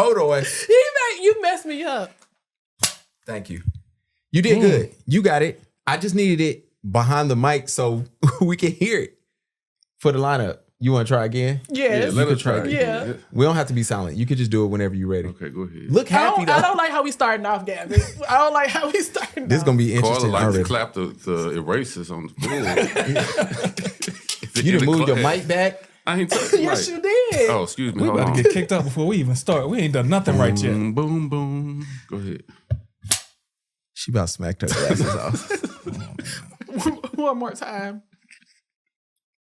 Hold on. You messed me up. Thank you. You did good. You got it. I just needed it behind the mic so we can hear it for the lineup. You want to try again? Yes. Let us try again. Yeah. We don't have to be silent. You can just do it whenever you're ready. Okay, go ahead. Look happy though. I don't like how we starting off, Gavin. I don't like how we starting This is going to be interesting Carla likes already. to clap the erasers on the board. You done moved your mic back? I ain't touching Yes, mic. you did. Oh, excuse me. We Hold about on. to get kicked out before we even start. We ain't done nothing right yet. Boom, boom, boom. Go ahead. She about smacked her glasses off. One more time.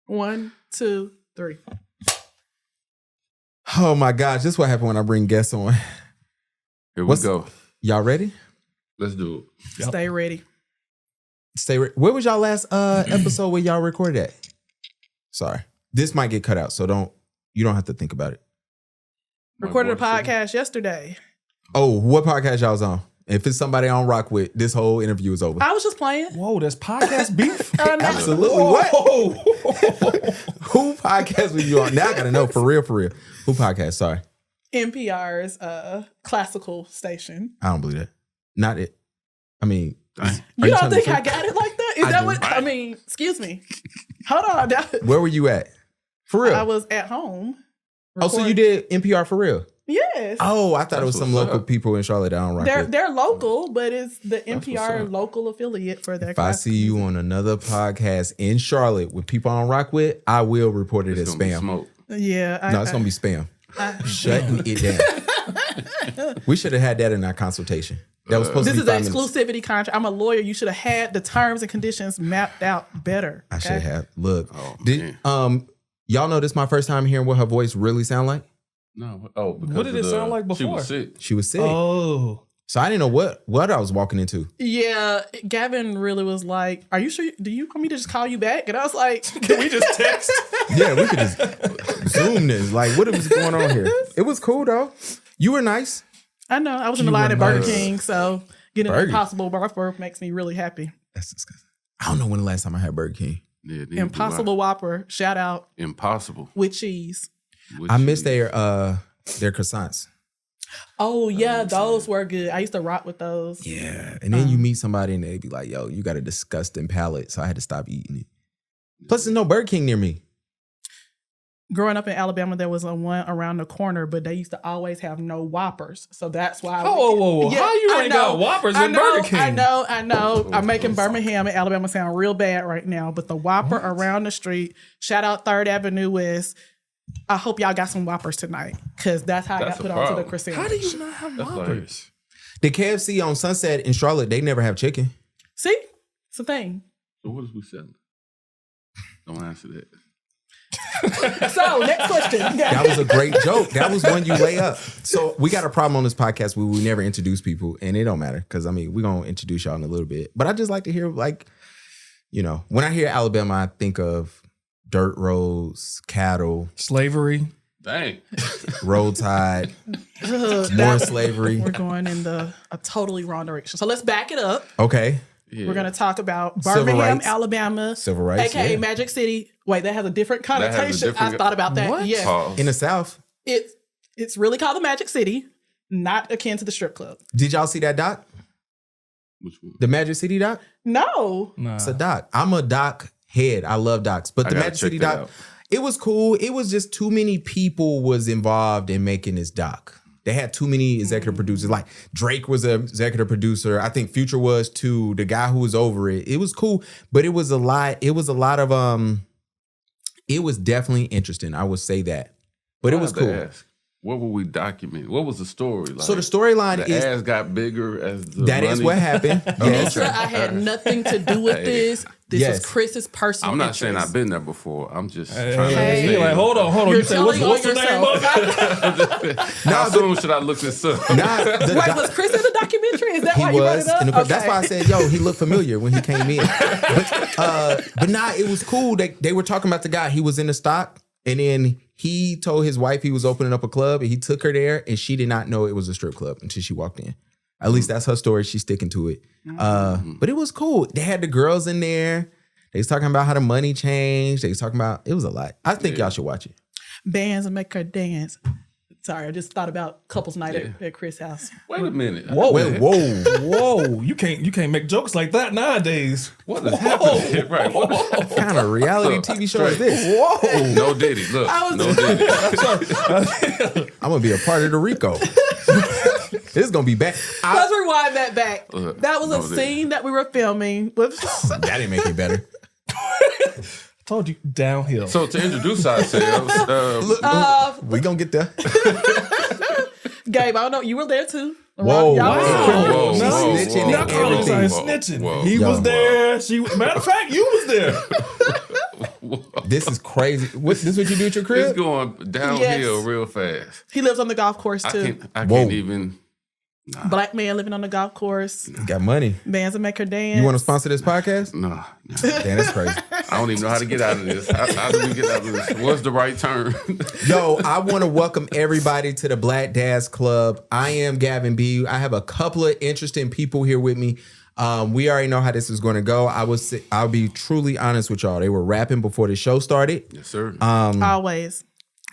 1, 2, 3. Oh my gosh, this is what happened when I bring guests on. Here we go. Y'all ready? Let's do it. Stay ready. Where was y'all last episode where y'all recorded at? Sorry. This might get cut out, so you don't have to think about it. Recorded a podcast yesterday. Oh, what podcast y'all was on? If it's somebody I don't rock with, this whole interview is over. I was just playing. Whoa, there's podcast beef? Absolutely. Whoa. What? Who podcast were you on? Now I gotta know for real. Who podcast? Sorry. NPR's classical station. I don't believe that. Not it. I mean, You don't think I got it like that? Is that what I mean? Excuse me. Hold on. Where were you at? For real? I was at home. Oh, so you did NPR for real? Yes. Oh, I thought it was some local people in Charlotte that I don't rock with. They're local, but it's the NPR local affiliate for their. If I see you on another podcast in Charlotte with people I don't rock with, I will report it as spam. Yeah. No, it's going to be spam. Shutting it down. We should have had that in our consultation. That was supposed to be 5 minutes. This is an exclusivity contract. I'm a lawyer. You should have had the terms and conditions mapped out better. I should have. Look. Oh, y'all know this is my first time hearing what her voice really sound like? No. Oh, because What did it sound like before? She was sick. She was sick. Oh. So I didn't know what I was walking into. Yeah. Gavin really was like, are you sure? Do you want me to just call you back? And I was like, Can we just text? Yeah, we could just zoom this. Like, what was going on here? It was cool, though. You were nice. I know. I was in the line at Burger King, so getting an Impossible Whopper makes me really happy. That's disgusting. I don't know when the last time I had Burger King. Yeah, Impossible Whopper. Shout out. Impossible. With cheese. I missed their croissants. Oh, yeah. Those were good. I used to rock with those. Yeah. And then you meet somebody and they be like, yo, you got a disgusting palate. So I had to stop eating it. Plus, there's no Burger King near me. Growing up in Alabama, there was one around the corner, but they used to always have no Whoppers. So that's why. Whoa. Yeah, how you ain't got Whoppers in Burger King? I know. I'm making Birmingham and Alabama sound real bad right now, but the Whopper around the street, shout out 3rd Avenue West. I hope y'all got some Whoppers tonight, because that's how I got put onto the croissant. How do you not have Whoppers? The KFC on Sunset in Charlotte, they never have chicken. See? It's a thing. So what is we selling? Don't answer that. So, next question. That was a great joke. That was one you lay up. So we got a problem on this podcast where we never introduce people, and it don't matter because, I mean, we're going to introduce y'all in a little bit. But I just like to hear, like, you know, when I hear Alabama, I think of dirt roads, cattle. Slavery. Dang. Roll Tide. More slavery. We're going in a totally wrong direction. So let's back it up. Okay. Yeah. We're going to talk about Civil Birmingham, rights. Alabama. Civil rights, AKA yeah. Magic City. Wait, that has a different That has a connotation. different- I thought about that. What? Yes. Pause. In the South. It's really called the Magic City, not akin to the strip club. Did y'all see that doc? Which one? The Magic City doc? No. Nah. It's a doc. I'm a doc head. I love docs. But I the gotta Magic check City that doc, out. it was cool. It was just too many people was involved in making this doc. They had too many executive producers. Like Drake was an executive producer. I think Future was too. The guy who was over it. It was cool, but it was a lot. It was a lot of it was definitely interesting. I would say that. But it was cool. Ask, what were we documenting? What was the story? Like, So the storyline the is ass got bigger as the that money? is what happened. Yes. Nisha, I had nothing to do with this. This Yes. was Chris's personal I'm not interest. saying I've been there before. I'm just trying to Hey, understand. like, hold on. You're You say, what's telling the on name of it? yourself. How soon should I look this up? Wait, was Chris in the documentary? Is that He why you brought was. it up? And that's why I said, yo, he looked familiar when he came in. But nah, it was cool. They were talking about the guy. He was in the stock, and then he told his wife he was opening up a club, and he took her there, and she did not know it was a strip club until she walked in. At least that's her story. She's sticking to it. But it was cool. They had the girls in there. They was talking about how the money changed. They was talking about, it was a lot. I think y'all should watch it. Bands and make her dance. Sorry, I just thought about couples night at Chris' house. Wait a minute. Whoa. You can't make jokes like that nowadays. What is happening? Right. What kind of reality TV show is this? Whoa. No Diddy. Look. No Diddy. I'm gonna be a part of the Rico. This is gonna be bad. Let's rewind that back. That was a No Diddy. scene that we were filming. That didn't make it better. Told you downhill. So to introduce ourselves, We gonna get there. Gabe, I don't know. You were there too. Whoa. Y'all Whoa. was- Whoa. Snitching Whoa. and Carla everything. started snitching. Whoa. He Yo. was there. Matter of fact, you was there. This is crazy. This is what you do at your It's crib? going downhill real fast. He lives on the golf course too. I Whoa. can't even. Black man living on the golf course. Got money. Bands that make her dance. You want to sponsor this podcast? Nah. Damn, that's crazy. I don't even know how to get out of this. How do we get out of this? What's the right turn? Yo, I want to welcome everybody to the Black Dads Club. I am Gavin B. I have a couple of interesting people here with me. We already know how this is going to go. I'll be truly honest with y'all. They were rapping before the show started. Yes, sir. Always.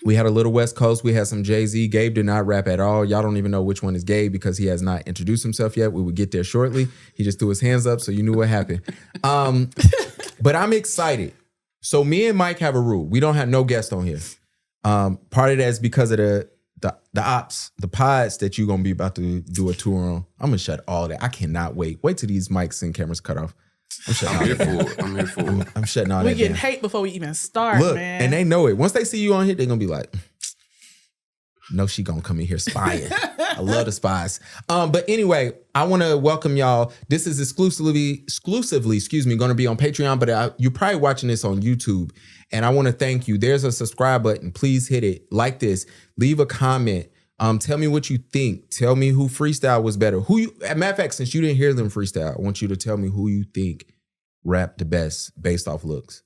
We had a little West Coast. We had some Jay-Z. Gabe did not rap at all. Y'all don't even know which one is Gabe because he has not introduced himself yet. We would get there shortly. He just threw his hands up, so you knew what happened. But I'm excited. So me and Mike have a rule. We don't have no guests on here. Part of that is because of the ops, the pods that you're going to be about to do a tour on. I'm going to shut all that. I cannot wait. Wait till these mics and cameras cut off. I'm here for it. I'm here for it. I'm shutting all We that getting down. hate before we even start, Look, man. and they know it. Once they see you on here, they're going to be like, no, she gonna come in here spying. I love the spies. But anyway, I want to welcome y'all. This is exclusively, going to be on Patreon, but you're probably watching this on YouTube. And I want to thank you. There's a subscribe button. Please hit it. Like this. Leave a comment. Tell me what you think. Tell me who freestyle was better. As a matter of fact, since you didn't hear them freestyle, I want you to tell me who you think rapped the best based off looks.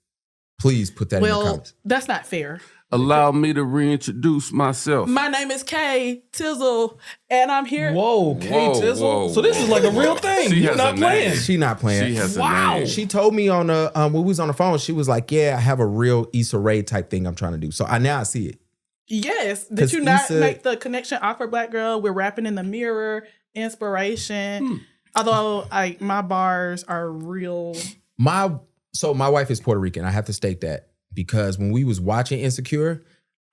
Please put that in the well, comments. that's not fair. Allow me to reintroduce myself. My name is Kay Tizzle, and I'm here. Whoa, Kay Tizzle. whoa, So this is like a real thing. She You're has not a playing. name. She not playing. She has Wow. a name. She told me on the when we was on the phone, she was like, "Yeah, I have a real Issa Rae type thing I'm trying to do." So I see it. Yes. Did 'Cause you not Issa- make the connection? Awkward Black Girl. We're rapping in the mirror. Inspiration. Although my bars are real. My wife is Puerto Rican. I have to state that because when we was watching Insecure,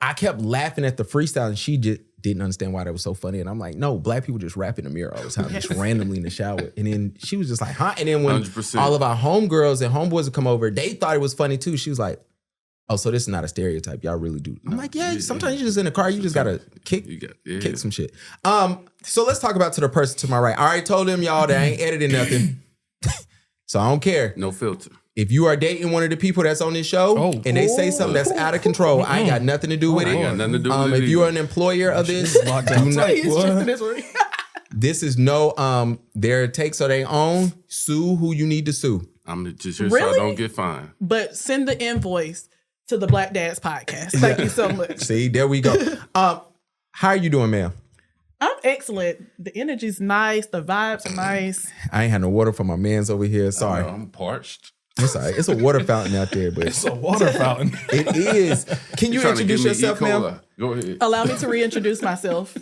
I kept laughing at the freestyle and she just didn't understand why that was so funny. And I'm like, no, black people just rap in the mirror all the time, just randomly in the shower. And then she was just like, huh? And then when 100%. all of our homegirls and homeboys would come over, they thought it was funny too. She was like, oh, so this is not a stereotype. Y'all really do. I'm like, yeah, sometimes you're just in the car. You just got to kick some shit. So let's talk about to the person to my right. I already told them, y'all, that I ain't editing nothing. So I don't care. No filter. If you are dating one of the people that's on this show and they say something that's out of control, I ain't got nothing to do with I ain't it. got nothing to do with it. If you're an employer of this, Lockdown do not- It's just in this room. this is no their takes are their own. Sue who you need to sue. I'm just here so Really? I don't get fined. But send the invoice to the Black Dads podcast. Thank you so much. See, there we go. How are you doing, ma'am? I'm excellent. The energy's nice. The vibes are nice. I ain't had no water for my mans over here. Sorry. I'm parched. It's all right. It's a water fountain out there, but It's a water fountain. it is. Can you Trying to introduce give me yourself, E. ma'am? coli. Go ahead. Allow me to reintroduce myself.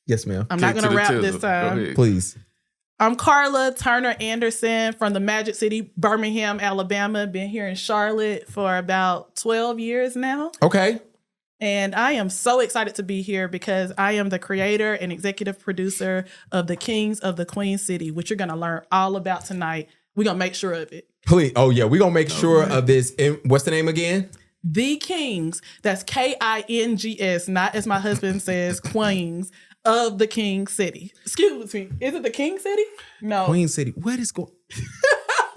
Yes, ma'am. I'm not Take going to the rap tizzle. this Go time. ahead. Please. I'm Karla Turner Anderson from the Magic City, Birmingham, Alabama. Been here in Charlotte for about 12 years now. Okay. And I am so excited to be here because I am the creator and executive producer of the Kings of the Queen City, which you're going to learn all about tonight. We're going to make sure of it. Please. Oh, yeah. We're going to make sure of this. And what's the name again? The Kings, that's Kings, not as my husband says, Queens of the King City. Excuse me. Is it the King City? No. Queen City. What is going?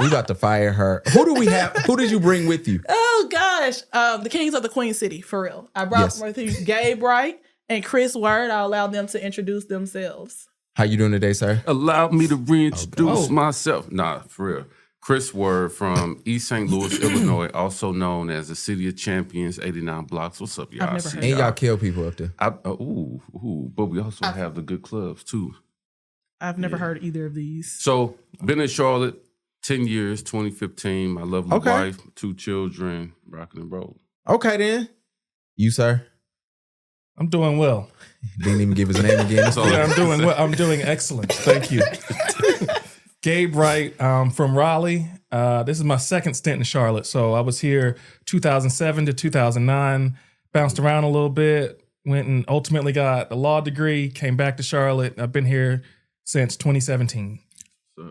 We about to fire her. Who do we have? Who did you bring with you? Oh gosh, the Kings of the Queen City, for real. I brought Yes. with you Gabe Wright and Chris Word. I'll allow them to introduce themselves. How you doing today, sir? Allow me to reintroduce myself. Nah, for real. Chris Word from East St. Louis, Illinois, also known as the City of Champions, 89 Blocks. What's up, y'all? I've never I see heard And y'all kill people up there. But we also have the good clubs, too. I've never heard either of these. So, been in Charlotte 10 years, 2015. My lovely wife, 2 children, rocking and rolling. Okay, then. You, sir? I'm doing well. Didn't even give his name again. So Yeah, I'm doing well. I'm doing excellent. Thank you. Gabe Wright from Raleigh. This is my second stint in Charlotte. So I was here 2007 to 2009, bounced around a little bit, went and ultimately got a law degree, came back to Charlotte. I've been here since 2017.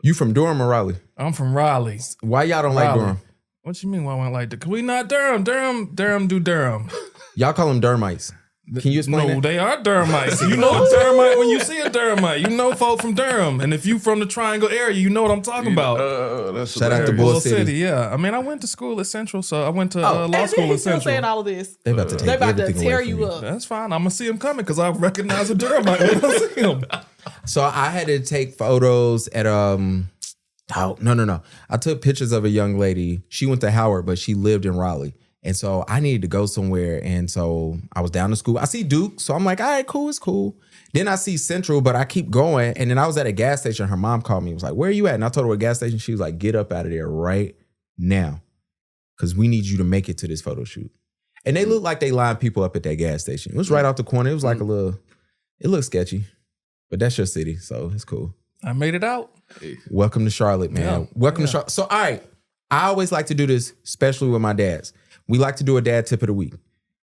You from Durham or Raleigh? I'm from Raleigh. Why y'all don't like Durham? What you mean why I don't like that? Because we not Durham. Durham do Durham. Y'all call them Durhamites. Can you explain No, that? they are Durhamites. You know a Durhamite when you see a Durhamite. You know folk from Durham. And if you from the Triangle area, you know what I'm talking about. Shout out to Bull City. Yeah. I mean, I went to school at Central, so I went to law and school he's at still saying Central. all of this. They about to take They about to everything tear away from you up. That's fine. I'm going to see him coming because I recognize a Durhamite when I see him. So I had to take photos at no. I took pictures of a young lady. She went to Howard, but she lived in Raleigh. And so I needed to go somewhere. And so I was down to school. I see Duke. So I'm like, all right, cool, it's cool. Then I see Central, but I keep going. And then I was at a gas station. Her mom called me and was like, where are you at? And I told her what gas station. She was like, get up out of there right now. Because we need you to make it to this photo shoot. And they looked like they lined people up at that gas station. It was right off the corner. It was like it looked sketchy. But that's your city, so it's cool. I made it out. Welcome to Charlotte, man. Yeah. Welcome to Charlotte. So, all right. I always like to do this, especially with my dads. We like to do a dad tip of the week.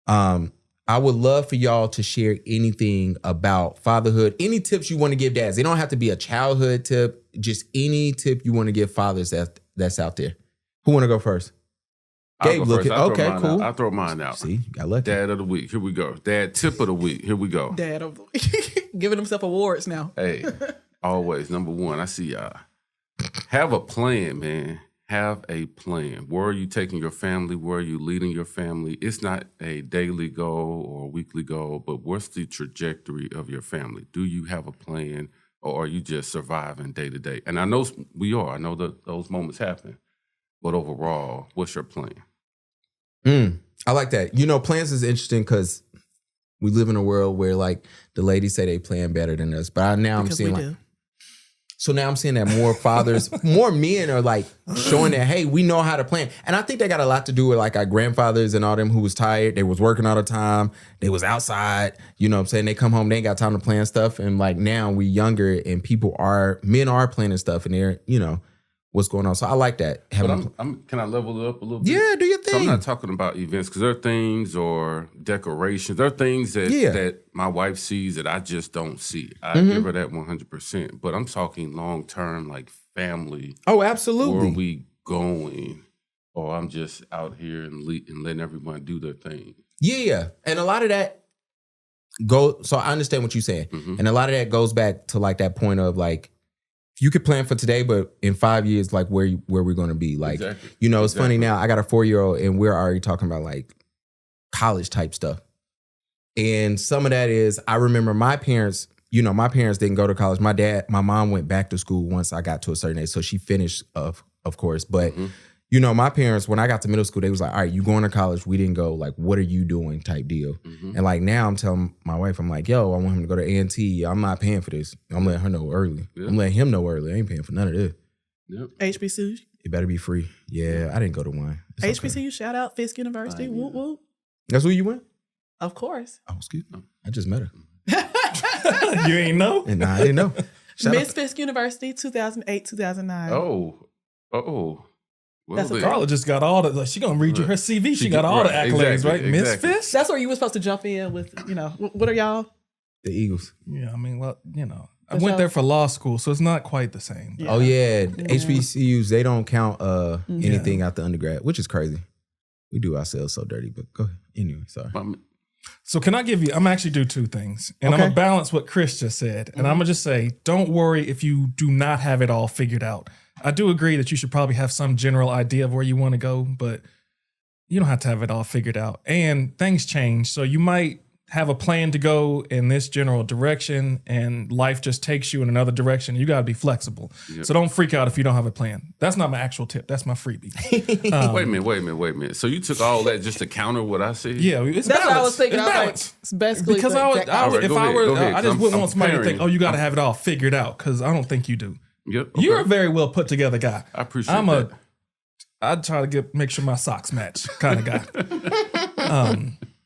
I would love for y'all to share anything about fatherhood, any tips you want to give dads. They don't have to be a childhood tip, just any tip you want to give fathers that's out there. Who want to go first? Gabe, looking. Okay, cool. I'll throw mine out. See, you got lucky. Dad of the week. Here we go. Dad tip of the week. Here we go. Dad of the week. Giving himself awards now. Hey, always number one. I see y'all. Have a plan, man. Have a plan. Where are you taking your family? Where are you leading your family? It's not a daily goal or a weekly goal, but what's the trajectory of your family? Do you have a plan, or are you just surviving day to day? And I know we are. I know that those moments happen. But overall, what's your plan? I like that. You know, plans is interesting because we live in a world where like the ladies say they plan better than us. But I'm seeing like, so now I'm seeing that more fathers, more men are like showing that, hey, we know how to plan. And I think that got a lot to do with like our grandfathers and all them who was tired. They was working all the time. They was outside. You know what I'm saying? They come home, they ain't got time to plan stuff. And like now we younger and men are planning stuff and they're, you know, what's going on. So I like that. Can I level it up a little bit? Yeah, do your thing. So I'm not talking about events because there are things or decorations. There are things that my wife sees that I just don't see. I give her that 100%. But I'm talking long term, like family. Oh, absolutely. Where are we going? Or I'm just out here and letting everyone do their thing. Yeah. And a lot of that so I understand what you're saying. And a lot of that goes back to like that point of like, you could plan for today, but in 5 years, like where we're going to be. Like, you know, it's funny now. I got a 4-year-old and we're already talking about like college type stuff. And some of that is, I remember my parents didn't go to college. My mom went back to school once I got to a certain age. So she finished, of course. But, you know, my parents, when I got to middle school, they was like, all right, you going to college? We didn't go. Like, what are you doing type deal? And like now I'm telling my wife, I'm like, yo, I want him to go to A&T. I'm not paying for this. I'm letting her know early. I'm letting him know early. I ain't paying for none of this. HBCU. It better be free. Yeah, I didn't go to one. It's HBCU, okay. Shout out Fisk University. Whoop, whoop. That's where you went? Of course. Oh, excuse me. I just met her. You ain't know? And I didn't know. Miss Fisk University, 2008, 2009. Oh. Well, Karla just got all the, like, she gonna read you her CV. She got all the accolades, right? Exactly. Miss Fisk? That's where you were supposed to jump in with, you know, what are y'all? The Eagles. Yeah, I mean, well, you know, I went there for law school, so it's not quite the same. Yeah. Oh, yeah. HBCUs, they don't count anything out the undergrad, which is crazy. We do ourselves so dirty, but go ahead. Anyway, sorry. So can I give you, I'm actually do two things. And I'm going to balance what Chris just said. And I'm going to just say, don't worry if you do not have it all figured out. I do agree that you should probably have some general idea of where you want to go, but you don't have to have it all figured out. And things change. So you might have a plan to go in this general direction and life just takes you in another direction. You got to be flexible. Yep. So don't freak out if you don't have a plan. That's not my actual tip. That's my freebie. Wait a minute. So you took all that just to counter what I said? Yeah, it's that's balance. what I was thinking. It's balance. It's basically because I just wouldn't want somebody to think, oh, you got to have it all figured out, because I don't think you do. Yep. Okay. You're a very well put together guy. I appreciate that. I try to make sure my socks match kind of guy.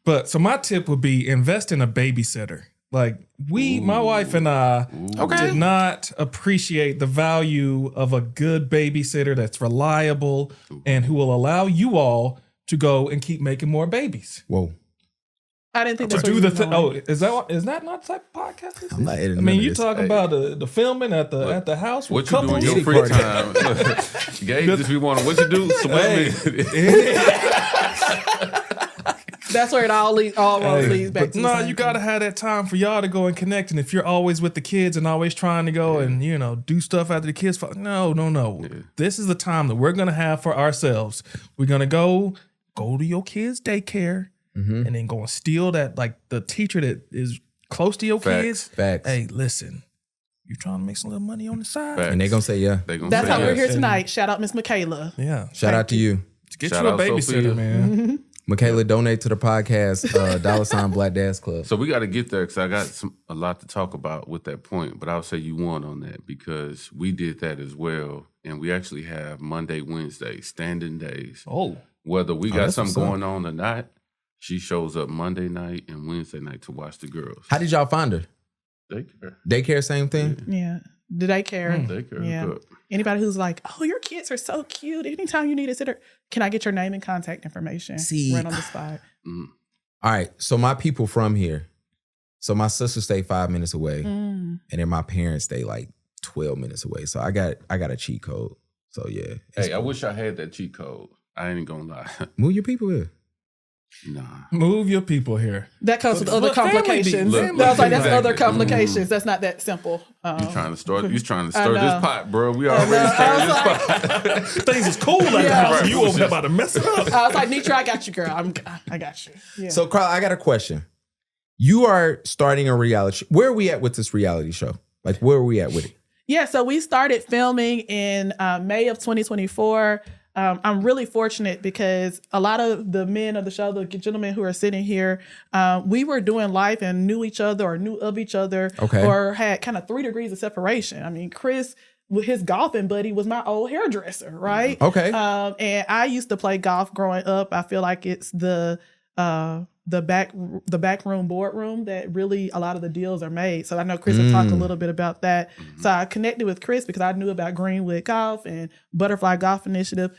But so my tip would be invest in a babysitter. Like my wife and I did not appreciate the value of a good babysitter that's reliable and who will allow you all to go and keep making more babies. Whoa. I didn't think To that's do what the is that not the type of podcast this is? I'm not editing I mean, none of you this. talking about the filming at the house with What you do in your free time? Gabe, just be wondering what you do. That's where it all roads leads back to. No, you gotta have that time for y'all to go and connect. And if you're always with the kids and always trying to go and do stuff after the kids, no. Yeah. This is the time that we're gonna have for ourselves. We're gonna go to your kids' daycare and then go and steal that, like the teacher that is close to your kids. Facts. Hey, listen, you trying to make some little money on the side? And they gonna say yeah. That's how we're here tonight. Shout out Miss Michaela. Yeah. Shout out to you. Get Shout you a out babysitter, Sophia. man. Michaela, donate to the podcast, $ Black Dads Club. So we got to get there because I got a lot to talk about with that point. But I'll say you won on that because we did that as well, and we actually have Monday, Wednesday standing days. Oh, whether we got that's something what's up. going on or not, she shows up Monday night and Wednesday night to watch the girls. How did y'all find her? Daycare. Daycare, same thing? Yeah. The daycare. Daycare. Yeah. Good. Anybody who's like, oh, your kids are so cute. Anytime you need a sitter, can I get your name and contact information? See. Right on the spot. All right. So my people from here. So my sister stay 5 minutes away. And then my parents stay like 12 minutes away. So I got a cheat code. So yeah. Hey, I wish I had that cheat code. I ain't gonna lie. Move your people here. Nah. move your people here. That comes with other complications. Look, That's exactly. other complications. That's not that simple. You trying to stir I this know. pot, bro. We already stirred this pot. Things is cool at the Yeah. house. And you over there about to mess it up. I was like, Nitra, I got you, girl. I got you. Yeah. So Karla, I got a question. You are starting a reality. Where are we at with this reality show? Like, where are we at with it? Yeah, so we started filming in May of 2024. I'm really fortunate because a lot of the men of the show, the gentlemen who are sitting here, we were doing life and knew each other or knew of each other or had kind of 3 degrees of separation. I mean, Chris, with his golfing buddy, was my old hairdresser, right? Okay. And I used to play golf growing up. I feel like it's the back room boardroom that really a lot of the deals are made. So I know Chris will talk a little bit about that. So I connected with Chris because I knew about Greenwood Golf and Butterfly Golf Initiative.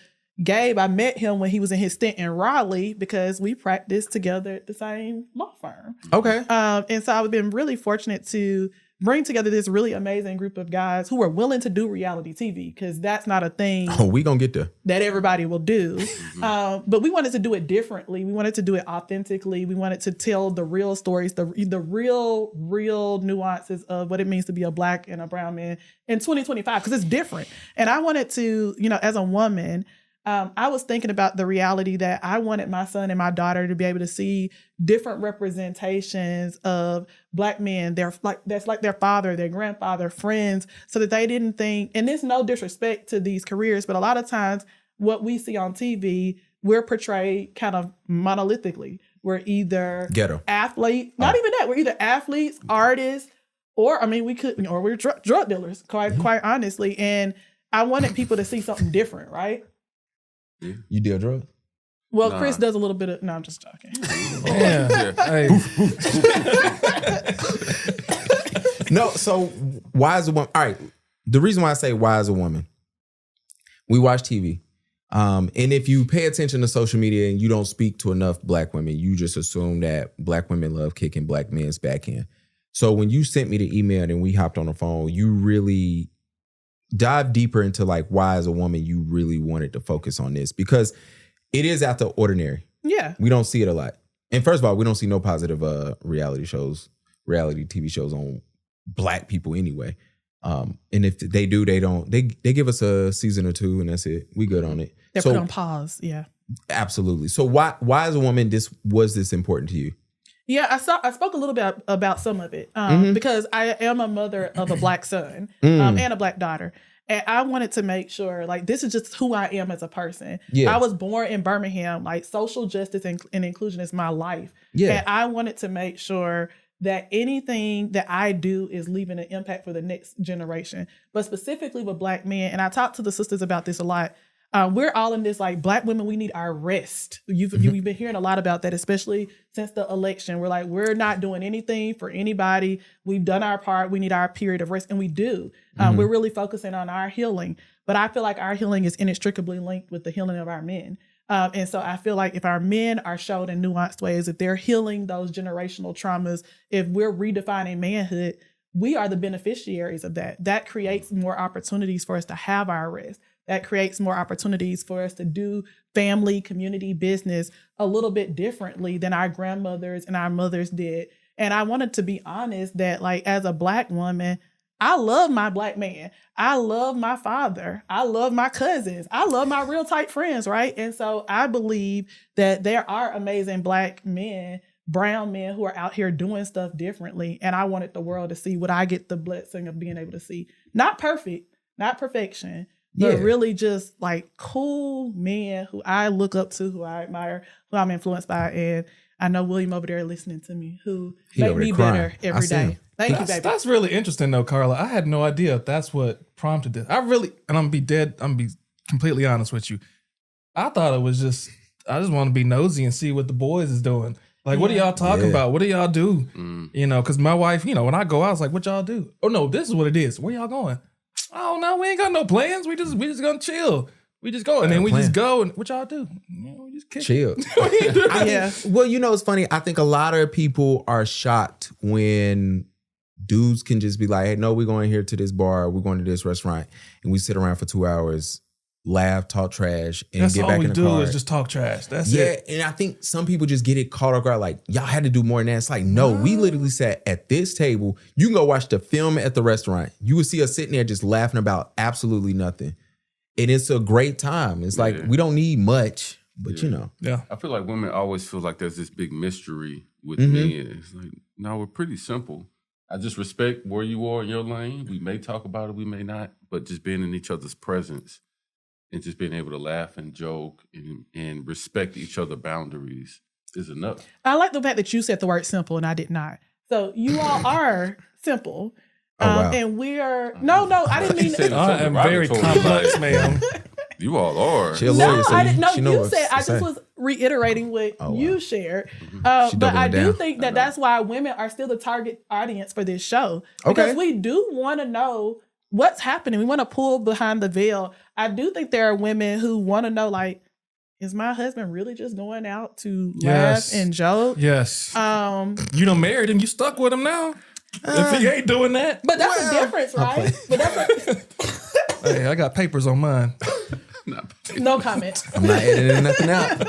Gabe, I met him when he was in his stint in Raleigh because we practiced together at the same law firm. Okay. And so I've been really fortunate to bring together this really amazing group of guys who are willing to do reality TV because that's not a thing Oh, we gonna get there. that everybody will do. But we wanted to do it differently. We wanted to do it authentically. We wanted to tell the real stories, the real nuances of what it means to be a Black and a brown man in 2025 because it's different. And I wanted to, as a woman, I was thinking about the reality that I wanted my son and my daughter to be able to see different representations of Black men. That's like their father, their grandfather, friends, so that they didn't think, and there's no disrespect to these careers, but a lot of times what we see on TV, we're portrayed kind of monolithically. We're either Ghetto. athlete, not even that. We're either athletes, artists, or we're drug dealers, quite honestly. And I wanted people to see something different, right? You deal drugs? Well, Chris does a little bit of. No, I'm just joking. Yeah. Hey. No, so why is a woman? All right. The reason why I say why is a woman, we watch TV. And if you pay attention to social media and you don't speak to enough Black women, you just assume that Black women love kicking Black men's back in. So when you sent me the email and we hopped on the phone, you really dive deeper into like why as a woman you really wanted to focus on this because it is out the ordinary. Yeah. We don't see it a lot. And first of all, we don't see no positive reality TV shows on Black people anyway. And if they do, they give us a season or 2 and that's it. We good on it. They're put on pause. Yeah. Absolutely. So why as a woman was this important to you? Yeah, I spoke a little bit about some of it because I am a mother of a Black son and a Black daughter. And I wanted to make sure, like, this is just who I am as a person. Yeah. I was born in Birmingham. Like, social justice and inclusion is my life. Yeah. And I wanted to make sure that anything that I do is leaving an impact for the next generation. But specifically with Black men, and I talk to the sisters about this a lot, We're all in this, like, Black women, we need our rest. You've been hearing a lot about that, especially since the election. We're like, we're not doing anything for anybody. We've done our part. We need our period of rest. And we do. We're really focusing on our healing. But I feel like our healing is inextricably linked with the healing of our men. And so I feel like if our men are showed in nuanced ways, if they're healing those generational traumas, if we're redefining manhood, we are the beneficiaries of that. That creates more opportunities for us to have our rest. That creates more opportunities for us to do family, community, business a little bit differently than our grandmothers and our mothers did. And I wanted to be honest that, like, as a Black woman, I love my Black man. I love my father. I love my cousins. I love my real tight friends, right? And so I believe that there are amazing Black men, brown men who are out here doing stuff differently. And I wanted the world to see what I get the blessing of being able to see. Not perfect, not perfection, but really just like cool men who I look up to, who I admire, who I'm influenced by. And I know William over there listening to me, who make me better every day. Thank you, baby. That's really interesting though, Karla. I had no idea if that's what prompted this. And I'm gonna be completely honest with you. I thought it was just, I just want to be nosy and see what the boys is doing. Like, what do y'all talk about? What do y'all do? You know, because my wife, you know, when I go out, it's like, what y'all do? Oh no, this is what it is. Where y'all going? I don't know. We ain't got no plans. We just gonna chill. We just go, and then we just go, and what y'all do? You know, we just kick. Chill. Well, you know, it's funny. I think a lot of people are shocked when dudes can just be like, hey, no, we're going here to this bar, we're going to this restaurant, and we sit around for 2 hours, laugh, talk trash, and get back in the car. That's all we do is just talk trash. That's it. Yeah, and I think some people just get it caught off guard, like, y'all had to do more than that. It's like, no, we literally sat at this table. You can go watch the film at the restaurant. You would see us sitting there just laughing about absolutely nothing. And it's a great time. It's like, we don't need much, but you know. Yeah. I feel like women always feel like there's this big mystery with men. It's like, no, we're pretty simple. I just respect where you are in your lane. We may talk about it, we may not, but just being in each other's presence and just being able to laugh and joke and respect each other's boundaries is enough. I like the fact that you said the word simple and I did not. So you all are simple. Wow. And we're no, I didn't mean it. I am very complex, ma'am. You all are. No, I didn't know. You said I just was reiterating what you shared. But I do think that that's why women are still the target audience for this show. Because we do want to know what's happening. We want to pull behind the veil. I do think there are women who want to know, like, is my husband really just going out to laugh and joke? Yes. You done married him. You stuck with him now. If he ain't doing that. But that's the difference, right? But that's hey, I got papers on mine. No comment. I'm not editing nothing out.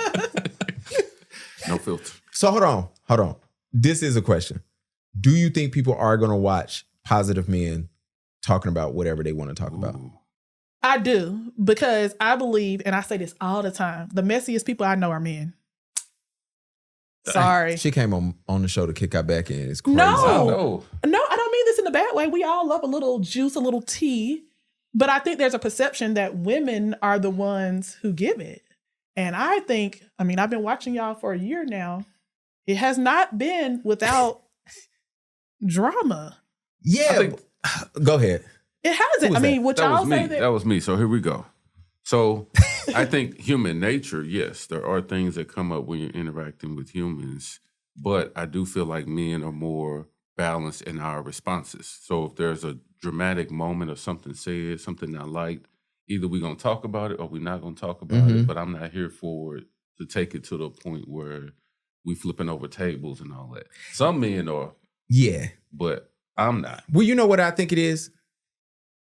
No filter. So hold on. This is a question. Do you think people are going to watch positive men talking about whatever they want to talk about? I do, because I believe, and I say this all the time, the messiest people I know are men. Sorry. She came on the show to kick our back in. It's crazy. No, I don't mean this in a bad way. We all love a little juice, a little tea. But I think there's a perception that women are the ones who give it. And I think, I mean, I've been watching y'all for a year now. It has not been without drama. Yeah. Go ahead. It hasn't. I mean, would y'all say that? That was me. So here we go. So I think human nature, yes, there are things that come up when you're interacting with humans, but I do feel like men are more balanced in our responses. So if there's a dramatic moment or something said, something not liked, either we're going to talk about it or we're not going to talk about it, but I'm not here for it to take it to the point where we flipping over tables and all that. Some men are. Yeah. But I'm not. Well, you know what I think it is?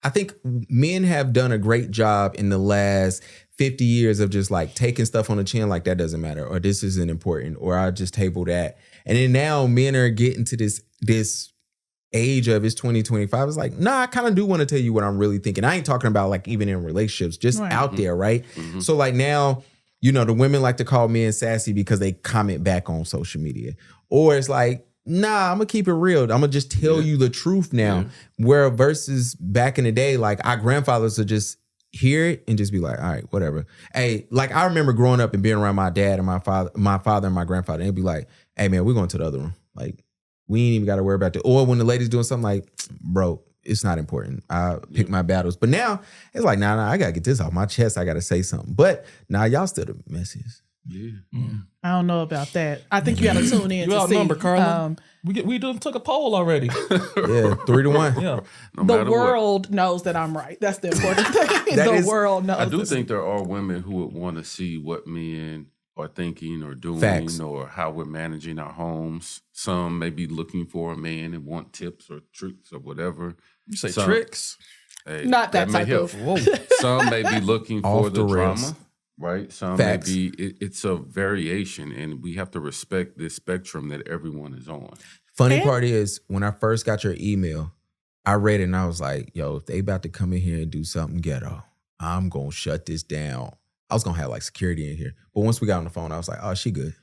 I think men have done a great job in the last 50 years of just like taking stuff on the chin like that doesn't matter, or this isn't important, or I'll just table that. And then now men are getting to this age of it's 2025. It's like, nah, I kind of do want to tell you what I'm really thinking. I ain't talking about like even in relationships, just out there, right? So like now, you know, the women like to call men sassy because they comment back on social media. Or it's like, nah, I'm gonna keep it real. I'm gonna just tell you the truth now. Where versus back in the day, like our grandfathers would just hear it and just be like, all right, whatever. Hey, like I remember growing up and being around my dad and my father and my grandfather, and they'd be like, hey man, we're going to the other room. Like, we ain't even gotta worry about that. Or when the lady's doing something like, bro, it's not important. I pick my battles. But now it's like, nah, I gotta get this off my chest. I gotta say something. But now y'all still the messiest. Yeah. I don't know about that. I think you got to tune in. You to outnumber, see. Karla. We took a poll already. Yeah, 3-1. Yeah. The world knows that I'm right. That's the important thing. The world knows. I do think there are women who would want to see what men are thinking or doing. Facts. Or how we're managing our homes. Some may be looking for a man and want tips or tricks or whatever. You say tricks? Hey, Not that may type help. of. Whoa. Some may be looking for Off the the rails. drama. Right. Some Facts. may be, it's a variation, and we have to respect this spectrum that everyone is on. Funny part is, when I first got your email, I read it and I was like, yo, if they about to come in here and do something ghetto, I'm going to shut this down. I was going to have like security in here. But once we got on the phone, I was like, oh, she good.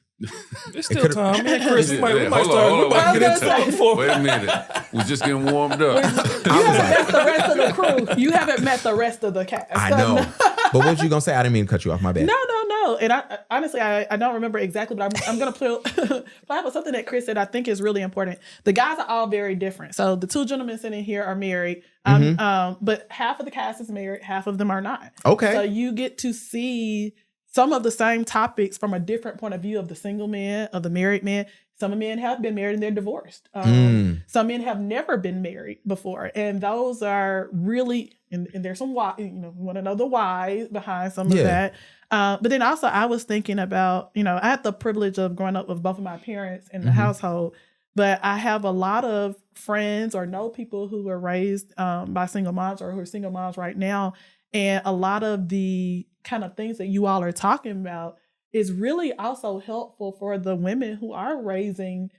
It's still time. Me and Chris, we might Hold start. on. We might get into it before. Wait a minute. We're just getting warmed up. You haven't met the rest of the crew. You haven't met the rest of the cast. I know. But what you going to say? I didn't mean to cut you off. My bad. No. And I honestly, I don't remember exactly, but I'm going to play with something that Chris said I think is really important. The guys are all very different. So the two gentlemen sitting here are married, but half of the cast is married, half of them are not. Okay. So you get to see some of the same topics from a different point of view of the single man, of the married man. Some men have been married and they're divorced. Some men have never been married before. And those are really, and there's some why, you want to know the whys behind some of that. But then also I was thinking about, I had the privilege of growing up with both of my parents in the household, but I have a lot of friends or know people who were raised by single moms or who are single moms right now. And a lot of the kind of things that you all are talking about is really also helpful for the women who are raising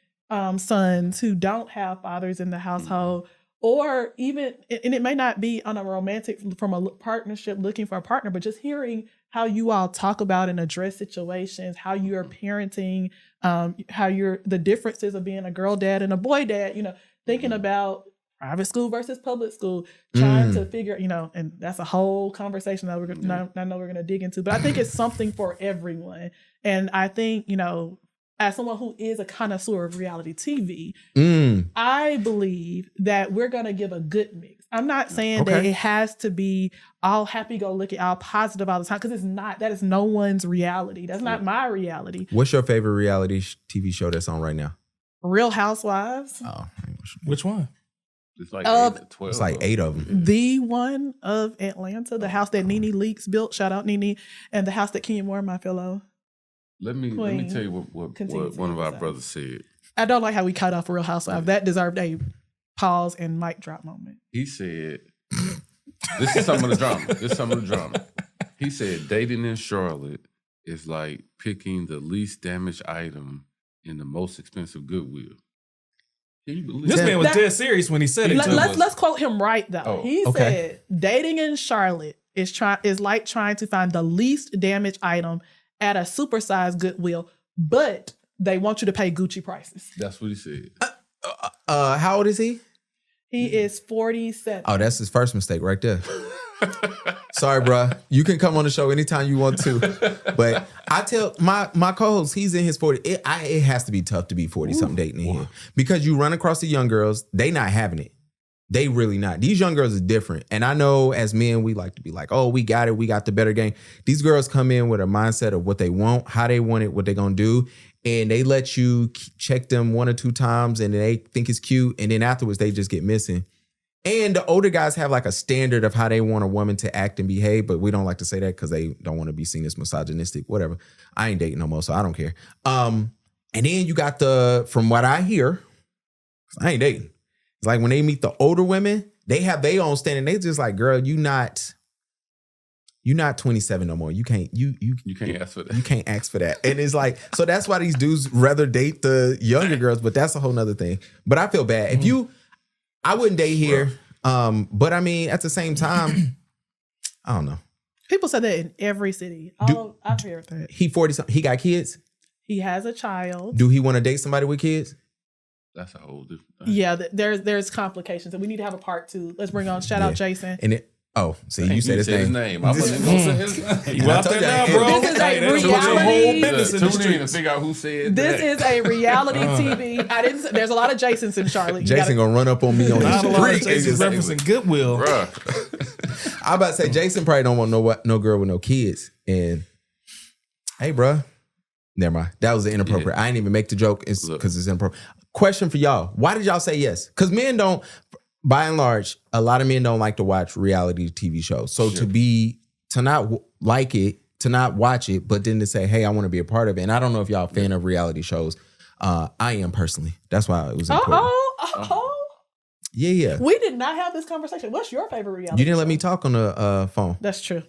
sons who don't have fathers in the household, or even, and it may not be on a romantic, from a partnership looking for a partner, but just hearing how you all talk about and address situations, how you're parenting, how you're, the differences of being a girl dad and a boy dad, thinking about private school versus public school, trying to figure, and that's a whole conversation that we're going to dig into, but I think it's something for everyone. And I think, as someone who is a connoisseur of reality TV, I believe that we're going to give a good mix. I'm not saying that it has to be all happy-go-lucky, all positive all the time, because it's not. That is no one's reality. That's not my reality. What's your favorite reality TV show that's on right now? Real Housewives. Oh, Which one? It's like 8 to 12. It's like 8 of them. The one of Atlanta, the house that Nene Leakes built. Shout out Nene. And the house that Kenya Moore, my fellow. Let me tell you what one of our brothers said. I don't like how we cut off Real Housewives. That deserved a pause and mic drop moment. He said, this is some of the drama. He said, dating in Charlotte is like picking the least damaged item in the most expensive Goodwill. Can you believe this man was dead serious when he said it. Let's quote him right though. He said, dating in Charlotte is like trying to find the least damaged item at a supersized Goodwill, but they want you to pay Gucci prices. That's what he said. How old is he? He is 47. Oh, that's his first mistake right there. Sorry, bro. You can come on the show anytime you want to. But I tell my co-host, he's in his 40s. It has to be tough to be 40-something dating in here. Because you run across the young girls, they not having it. They really not. These young girls are different. And I know as men, we like to be like, oh, we got it. We got the better game. These girls come in with a mindset of what they want, how they want it, what they're going to do. And they let you check them 1 or 2 times and they think it's cute. And then afterwards, they just get missing. And the older guys have like a standard of how they want a woman to act and behave. But we don't like to say that because they don't want to be seen as misogynistic, whatever. I ain't dating no more, so I don't care. And then you got from what I hear, I ain't dating. It's like when they meet the older women, they have their own standard. They just like, girl, you're not 27 no more. You can't ask for that. You can't ask for that. And it's like, so that's why these dudes rather date the younger girls, but that's a whole nother thing. But I feel bad. I wouldn't date here. But I mean, at the same time, I don't know. People say that in every city. I've heard that. He 40-something. He got kids? He has a child. Do he want to date somebody with kids? That's a whole different thing. Yeah, there's complications, and we need to have a part 2. Let's bring on shout out Jason. And Oh, see, you said his name. I wasn't going to say his name. You out there now, bro? This is a reality. Tune in to figure out who said This that. is a reality TV. There's a lot of Jasons in Charlotte. Jason gonna run up on me on Not a the lot of street. Jason's referencing Goodwill. Bruh. I'm about to say Jason probably don't want no girl with no kids. And hey, bro, never mind. That was inappropriate. Yeah. I didn't even make the joke because it's inappropriate. Question for y'all: why did y'all say yes? Because men don't. By and large, a lot of men don't like to watch reality TV shows. So to not like it, to not watch it, but then to say, hey, I want to be a part of it. And I don't know if y'all a fan of reality shows. I am personally. That's why it was important. Yeah. We did not have this conversation. What's your favorite reality? You didn't let me talk on the phone. That's true.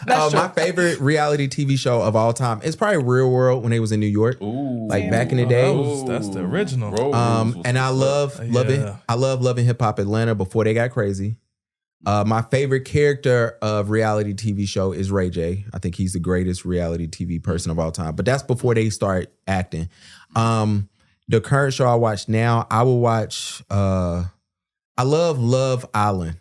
My favorite reality TV show of all time is probably Real World when they was in New York. Ooh. Like back in the day. That's the original. And I love Loving Hip Hop Atlanta before they got crazy. My favorite character of reality TV show is Ray J. I think he's the greatest reality TV person of all time. But that's before they start acting. The current show I watch now, I will watch I love Love Island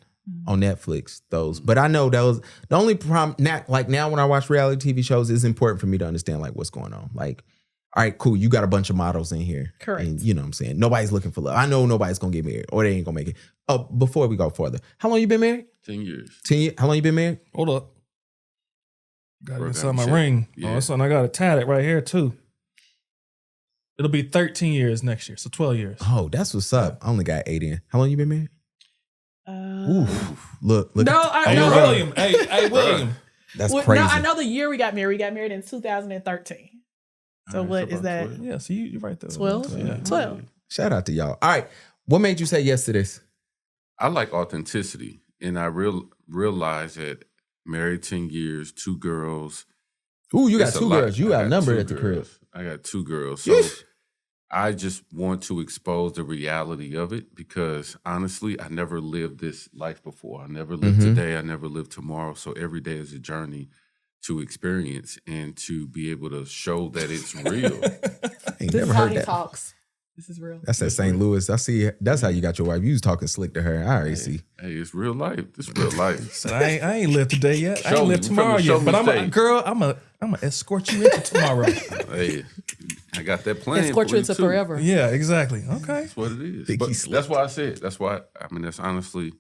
on Netflix. But I know that was the only problem. Now when I watch reality TV shows, it's important for me to understand like what's going on. Like, all right, cool. You got a bunch of models in here. Correct. And you know what I'm saying? Nobody's looking for love. I know nobody's going to get married or they ain't going to make it. Oh, before we go further, how long you been married? 10 years. 10 years? How long you been married? Hold up. Got Bro, inside my check. ring. Yeah. Oh, son, I got it tatted right here too. It'll be 13 years next year, so 12 years. Oh, that's what's up. I only got 8 in. How long you been married? Oof. Look. No, Hey, William. Hey, William. That's crazy. No, I know the year we got married. We got married in 2013. So what is that? 12. Yeah, so you're right there. 12? Yeah. 12. Shout out to y'all. All right. What made you say yes to this? I like authenticity. And I realized that married 10 years, 2 girls. Ooh, you got It's a 2 lot. girls. You I got outnumbered 2 at the crib. girls. I got 2 girls. So Yeesh. I just want to expose the reality of it because honestly, I never lived this life before. I never lived today. I never lived tomorrow. So every day is a journey to experience and to be able to show that it's real. Ain't This never is how heard he that. talks. This is real. That's at St. Louis. I see. That's how you got your wife. You was talking slick to her. I already see. Hey, it's real life. This is real life. So I ain't lived today yet. I Show ain't me. lived We tomorrow finna show yet. me But I'm a stage. girl. I'm a escort you into tomorrow. Hey, I got that plan. Escort for you into too. forever. Yeah, exactly. Okay. That's what it is. Think But he's slick. that's why I said. That's why. I mean, that's honestly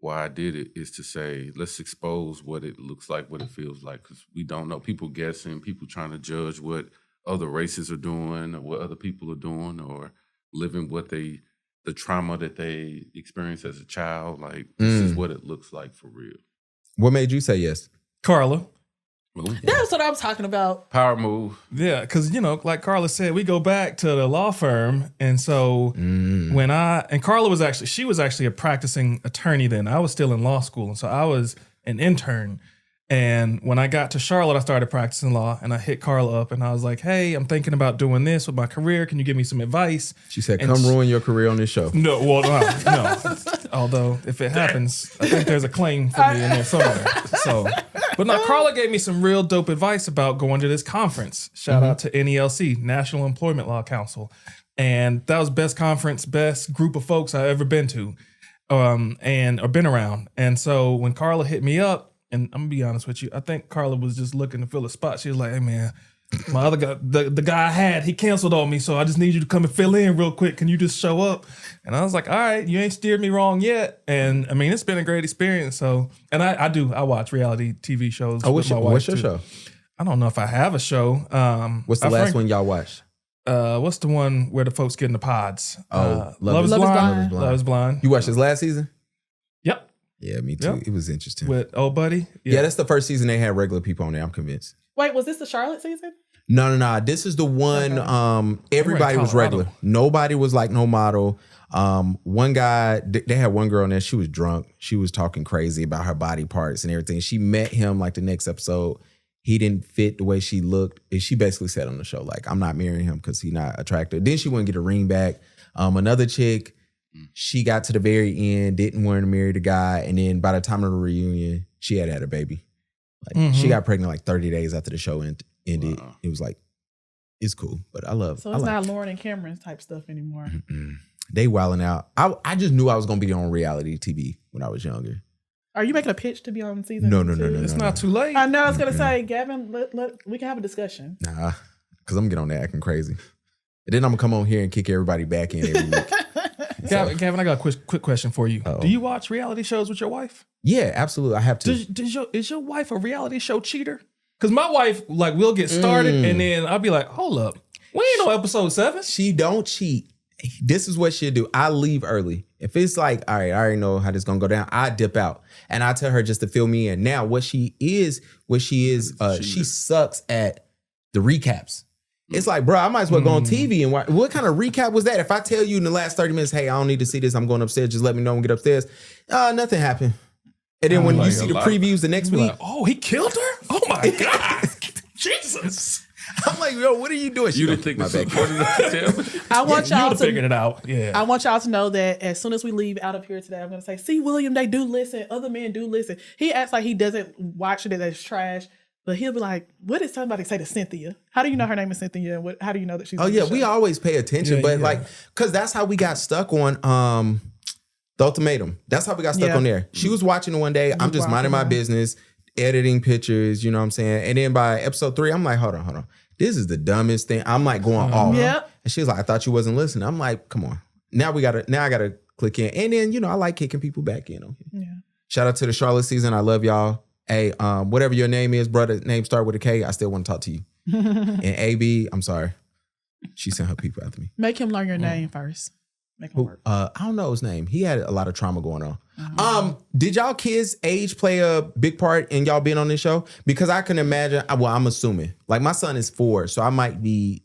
why I did it. Is to say, let's expose what it looks like, what it feels like, because we don't know. People guessing, people trying to judge what other races are doing, or what other people are doing, or living the trauma that they experienced as a child. Like this is what it looks like for real. What made you say yes? Carla. That's what I'm talking about. Power move. Yeah, because like Karla said, we go back to the law firm, and so when Karla was actually a practicing attorney then. I was still in law school, and so I was an intern. And when I got to Charlotte, I started practicing law, and I hit Karla up, and I was like, "Hey, I'm thinking about doing this with my career. Can you give me some advice?" She said, "Come ruin your career on this show." No, well, no. Although if it happens, I think there's a claim for me in there somewhere. So, but no, Karla gave me some real dope advice about going to this conference. Shout out to NELC, National Employment Law Council, and that was best conference, best group of folks I've ever been to, or been around. And so when Karla hit me up, and I'm gonna be honest with you, I think Karla was just looking to fill a spot. She was like, "Hey man, my other guy, the guy I had, he canceled on me, so I just need you to come and fill in real quick. Can you just show up?" And I was like, "All right, you ain't steered me wrong yet." And I mean, it's been a great experience. So, and I watch reality TV shows. Oh, with my what's wife, your too. show? I don't know if I have a show. What's the last one y'all watched? What's the one where the folks get in the pods? Love is Blind. Love is Blind. You watched this last season? Yep. Yeah, me too. Yep. It was interesting. With old buddy. Yeah, that's the first season they had regular people on there. I'm convinced. Wait, was this the Charlotte season? No. This is the one. Everybody was Colorado. regular. Nobody was like no model. One guy, they had one girl in there. She was drunk. She was talking crazy about her body parts and everything. She met him like the next episode. He didn't fit the way she looked. And she basically said on the show, like, "I'm not marrying him because he's not attractive." Then she wouldn't get a ring back. Another chick, she got to the very end, didn't want to marry the guy. And then by the time of the reunion, she had a baby. Like she got pregnant like 30 days after the show ended. It was like, it's cool, but I love. So it's not Lauren and Cameron type stuff anymore. They wilding out. I just knew I was gonna be on reality TV when I was younger. Are you making a pitch to be on season? No. It's not too late. I know. I was gonna say, Gavin, we can have a discussion. Nah, because I'm gonna get on there acting crazy, and then I'm gonna come on here and kick everybody back in every week. Gavin, I got a quick question for you. Uh-oh. Do you watch reality shows with your wife? Yeah, absolutely. I have to. Is your wife a reality show cheater? Because my wife, like, we'll get started and then I'll be like, hold up, we ain't on episode 7. She don't cheat. This is what she'll do. I leave early. If it's like, all right, I already know how this is gonna go down, I dip out. And I tell her just to fill me in. Now, she sucks at the recaps. It's like, bro, I might as well go on TV and watch. What kind of recap was that? If I tell you in the last 30 minutes, hey, I don't need to see this, I'm going upstairs, just let me know when we get upstairs. Nothing happened. And then when you see the previews the next week, like, oh, he killed her? Oh my God. Jesus. I'm like, yo, what are you doing? You didn't think this was important enough to tell me? I want y'all to figure it out. Yeah. I want y'all to know that as soon as we leave out of here today, I'm going to say, see, William, they do listen. Other men do listen. He acts like he doesn't watch it, that's trash. But he'll be like, what did somebody say to Cynthia? How do you know her name is Cynthia? And how do you know that she's on the show? We always pay attention. Because that's how we got stuck on The Ultimatum. That's how we got stuck on there. She was watching it one day. I'm just minding my business, editing pictures, you know what I'm saying? And then by episode 3, I'm like, hold on. This is the dumbest thing. I'm like going off. Yep. And she's like, I thought you wasn't listening. I'm like, come on. Now I gotta click in. And then, I like kicking people back in. Okay. Yeah. Shout out to the Charlotte season. I love y'all. Hey, whatever your name is, brother, name start with a K, I still want to talk to you. And AB, I'm sorry. She sent her people after me. Make him learn your name first. Make him work. I don't know his name. He had a lot of trauma going on. Did y'all kids' age play a big part in y'all being on this show? Because I can imagine, I'm assuming. Like, my son is 4, so I might be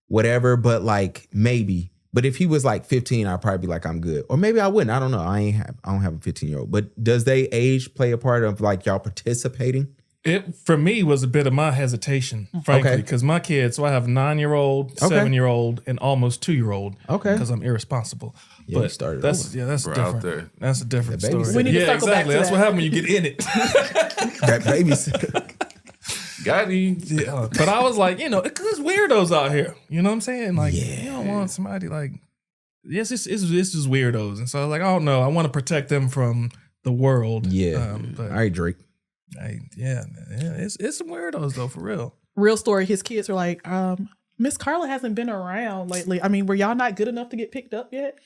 whatever, but like maybe. But if he was like 15, I'd probably be like, I'm good. Or maybe I wouldn't. I don't know. I don't have a 15-year-old. But does they age play a part of like y'all participating? It, for me, was a bit of my hesitation, frankly, because my kids, so I have 9-year-old, 7-year-old, and almost 2-year-old. Okay. Because I'm irresponsible. Yeah, but that's different. Out there. That's a different story. We need to circle back to That's that. what happened when you get in it. That babysitter. Got him. Yeah. But I was like, because there's weirdos out here. You know what I'm saying? Like, you don't want somebody like, yes, it's just weirdos. And so I was like, oh no, I want to protect them from the world. Yeah. But all right, Drake. It's some weirdos though, for real. Real story. His kids are like, Miss Karla hasn't been around lately. I mean, were y'all not good enough to get picked up yet?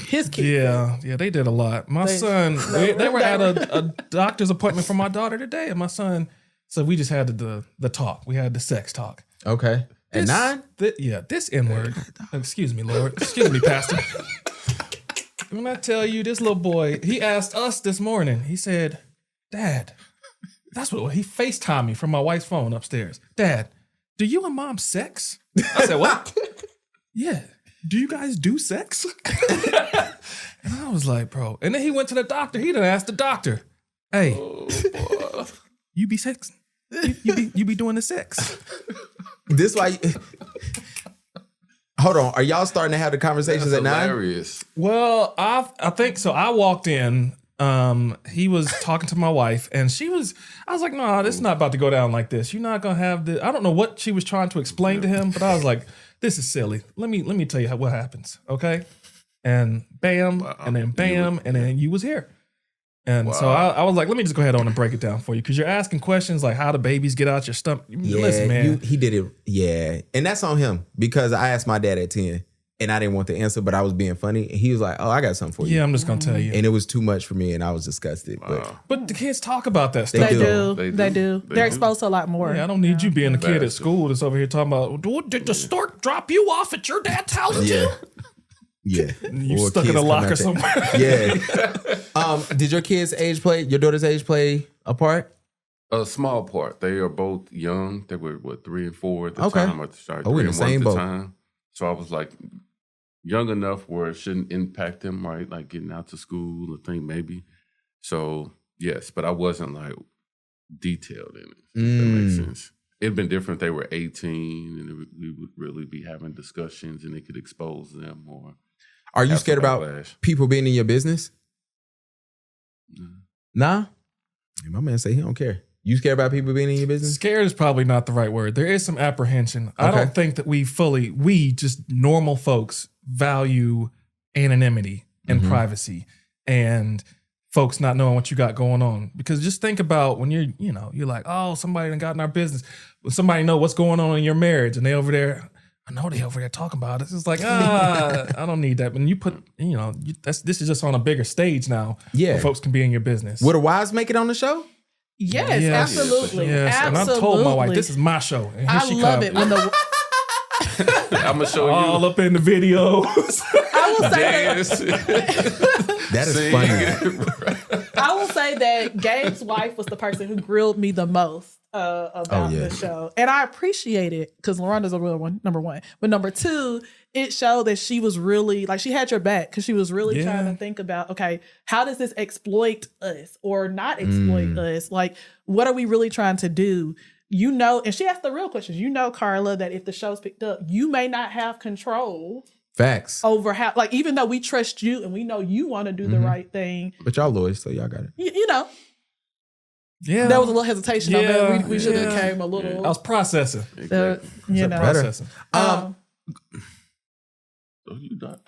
His kids. Yeah, they did a lot. My son, they were at a doctor's appointment for my daughter today, and my son, so we just had the talk. We had the sex talk. Okay. At 9? This N-word. Excuse me, Lord. Excuse me, Pastor. When I tell you, this little boy, he asked us this morning, he said, Dad, that's what he FaceTimed me from my wife's phone upstairs. Dad, do you and Mom sex? I said, what? Yeah. Do you guys do sex? And I was like, bro. And then he went to the doctor. He done asked the doctor, hey, you be sex? You be doing the sex? This why. Hold on. Are y'all starting to have the conversations at 9? Hilarious. Well, I think so. I walked in. He was talking to my wife, and I was like, no, this is not about to go down like this. You're not gonna have this. I don't know what she was trying to explain to him, but I was like, this is silly. Let me tell you what happens, okay? And bam, and then bam, and then you was here. And so I was like, let me just go ahead on and break it down for you, because you're asking questions like how do babies get out your stomach. Yeah, listen, man. He did it. Yeah. And that's on him, because I asked my dad at 10 and I didn't want the answer, but I was being funny. And he was like, oh, I got something for you. Yeah, I'm just going to tell you. And it was too much for me and I was disgusted. But the kids talk about that stuff. They do. They're exposed to a lot more. Yeah, I don't need you being a kid at school that's over here talking about, did the stork drop you off at your dad's house too? Yeah. You stuck in a locker somewhere. Yeah. Did your daughter's age play a part? A small part. They are both young. They were 3 and 4 at the time. Or sorry, we're in the same boat. Time. So I was like young enough where it shouldn't impact them, right? Like getting out to school, a thing maybe. So yes, but I wasn't like detailed in it. If that makes sense. It'd been different. They were 18, and we would really be having discussions, and it could expose them. Or are you scared about people being in your business? Nah. My man say he don't care. You scared about people being in your business? Scared is probably not the right word. There is some apprehension. Okay. I don't think that we just normal folks value anonymity and privacy and folks not knowing what you got going on. Because just think about when you're like, oh, somebody done got in our business. When somebody know what's going on in your marriage and they over there, I know they over there talking about it. It's like, I don't need that. When you put, this is just on a bigger stage now. Yeah. Where folks can be in your business. Would a wives make it on the show? Yes, absolutely. Yes. Absolutely. And I told my wife, this is my show. And here I love it when the I'm gonna show you all up in the videos. I will say that is funny. I will say that Gabe's wife was the person who grilled me the most about the show. And I appreciate it because LaRonda's a real one, number one. But number two, it showed that she was really, like, she had your back because she was really trying to think about, okay, how does this exploit us or not exploit us? Like, what are we really trying to do? And she asked the real questions. Karla, that if the show's picked up, you may not have control. Facts. Over how, like, even though we trust you and we know you want to do the right thing. But y'all lawyers, so y'all got it. Yeah. There was a little hesitation on that. We should have came a little. I was processing. Processing. So you done.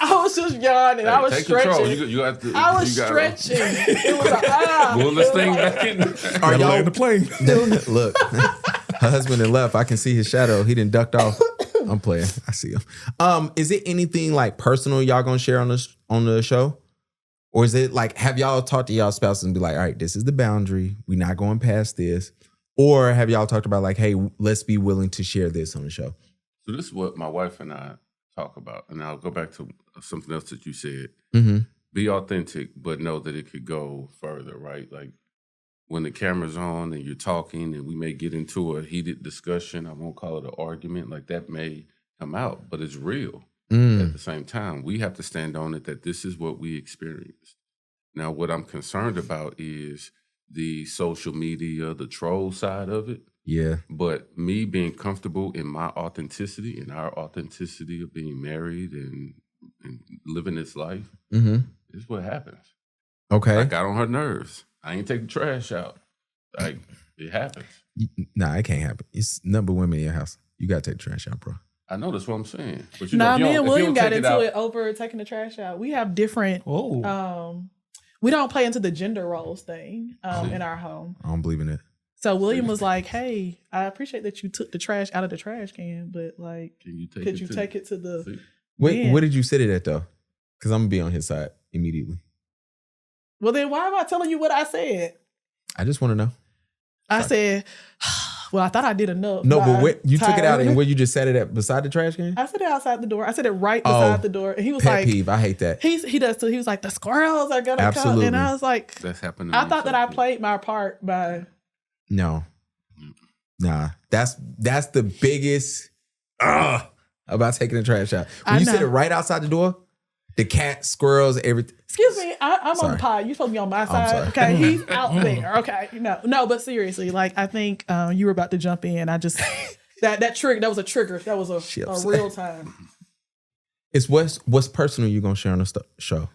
I was just yawning. I was stretching. You have to, I was stretching. It was like, Will this thing back in? Are y'all in the plane? Look, her husband had left. I can see his shadow. He didn't ducked off. I'm playing. I see him. Is it anything like personal y'all gonna share on the show? Or is it like, have y'all talked to y'all spouses and be like, all right, this is the boundary. We're not going past this. Or have y'all talked about like, hey, let's be willing to share this on the show? So this is what my wife and I talk about. And I'll go back to something else that you said. Mm-hmm. Be authentic, but know that it could go further, right? Like when the camera's on and you're talking and we may get into a heated discussion, I won't call it an argument, like that may come out, but it's real. At the same time, we have to stand on it that this is what we experienced. Now, what I'm concerned about is the social media, the troll side of it. Yeah. But me being comfortable in my authenticity and our authenticity of being married and living this life is what happens. Okay. I got on her nerves. I ain't take the trash out. Like, it happens. Nah, it can't happen. It's number women in your house. You got to take the trash out, bro. I know that's what I'm saying. But me and William got into it over taking the trash out. We have different. We don't play into the gender roles thing in our home. I don't believe in it. So William was like, "Hey, I appreciate that you took the trash out of the trash can, but like, could you take it to the?" Wait, where did you sit it at though? Because I'm gonna be on his side immediately. Well, then why am I telling you what I said? I just want to know. I said, well, I thought I did enough. No, but where, you took it out and where you just set it at beside the trash can? I set it outside the door. I set it right beside the door. And he was pet peeve. I hate that. He does too. He was like, the squirrels are going to come. And I was like, that's happening. I thought that I played my part by. No. Nah. That's the biggest about taking the trash out. When you set it right outside the door, the cat, squirrels, everything. Excuse me, I'm on the pod. You're supposed to be on my side. Okay, he's out there. Okay, no, but seriously, like I think you were about to jump in. I just that trigger. That was a trigger. That was a real time. It's what's personal you gonna share on the show,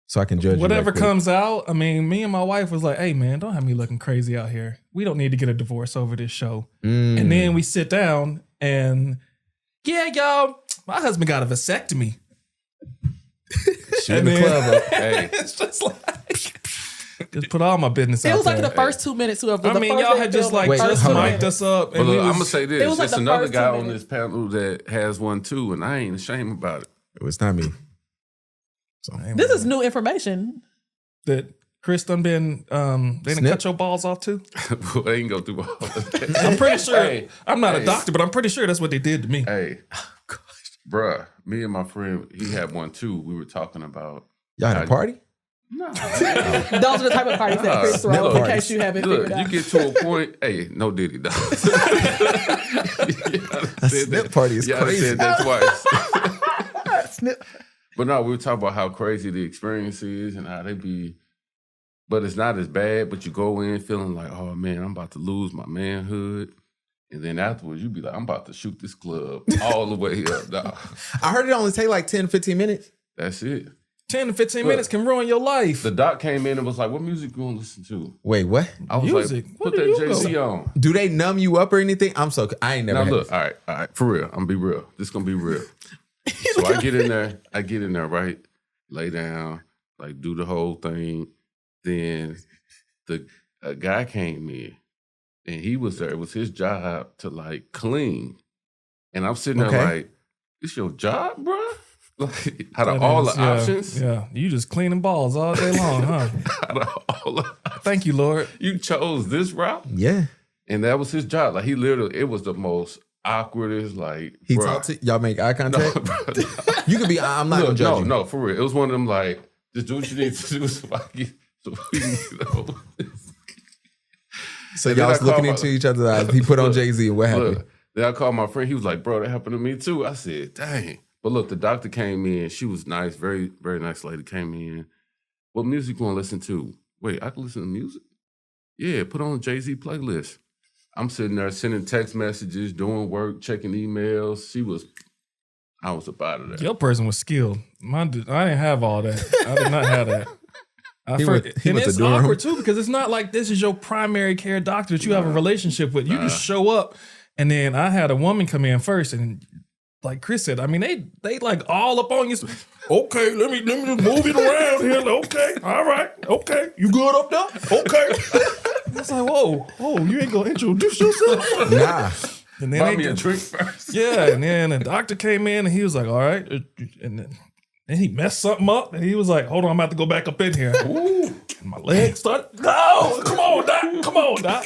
so I can judge. Whatever you right comes out. I mean, me and my wife was like, "Hey, man, don't have me looking crazy out here. We don't need to get a divorce over this show." And then we sit down and y'all, my husband got a vasectomy. In the club up. Hey. It's just like just put all my business out there. It was like the first 2 minutes. Whoever. I mean, y'all had just like just mic'd us up. And look, I'm gonna say this: like there's another first guy 2 on this panel that has one too, and I ain't ashamed about it. It's not me. So, this is new information. That Chris done been they didn't cut your balls off too. Well, they ain't go through all of that. I'm pretty sure. I'm not a doctor, but I'm pretty sure that's what they did to me. Hey, bruh, me and my friend, he had one too. We were talking about. Y'all had a party? No. Those are the type of parties that Chris throws, in case you haven't figured out. You get to a point, hey, no diddy, dog. Snip party is crazy. I said that twice. But no, we were talking about how crazy the experience is and how they be, but it's not as bad, but you go in feeling like, oh man, I'm about to lose my manhood. And then afterwards, you be like, I'm about to shoot this club all the way up, dog. I heard it only take like 10, 15 minutes. That's it. 10 to 15 minutes can ruin your life. The doc came in and was like, what music you want to listen to? Wait, what? I was Music? like, What put do that you Jay-Z go? on. Do they numb you up or anything? I ain't never Now had look, this. all right, for real. I'm gonna be real. This gonna be real. So I get in there, right? Lay down, like do the whole thing. Then a guy came in and he was there. It was his job to like clean. And I'm sitting there like, it's your job, bro? Like, out of all the options. Yeah, you just cleaning balls all day long, huh? Out of all the Thank you, Lord. You chose this route? Yeah. And that was his job. Like, he literally, it was the most awkwardest, like, he talked to y'all, make eye contact? No, you could be, I'm not going to judge you. No, for real. It was one of them, like, just do what you need to do so we can get over this. So y'all was looking into each other's eyes. He put on Jay-Z and what happened? Look, then I called my friend. He was like, bro, that happened to me too. I said, dang. But look, the doctor came in. She was nice, very, very nice lady came in. What music you want to listen to? Wait, I can listen to music? Yeah, put on a Jay-Z playlist. I'm sitting there sending text messages, doing work, checking emails. I was up out of there. Your person was skilled. I didn't have all that. I did not have that. And it's awkward too, because it's not like this is your primary care doctor that you have a relationship with. You just show up, and then I had a woman come in first, and like Chris said, I mean they like all up on you. Okay, let me just move it around here. Okay, all right, okay, you good up there? Okay. It's like, whoa, you ain't gonna introduce yourself? Nah. And then buy me a drink first. Yeah, and then the doctor came in and he was like, all right, and then he messed something up, and he was like, hold on, I'm about to go back up in here. Ooh. And my legs started, no, come on, doc.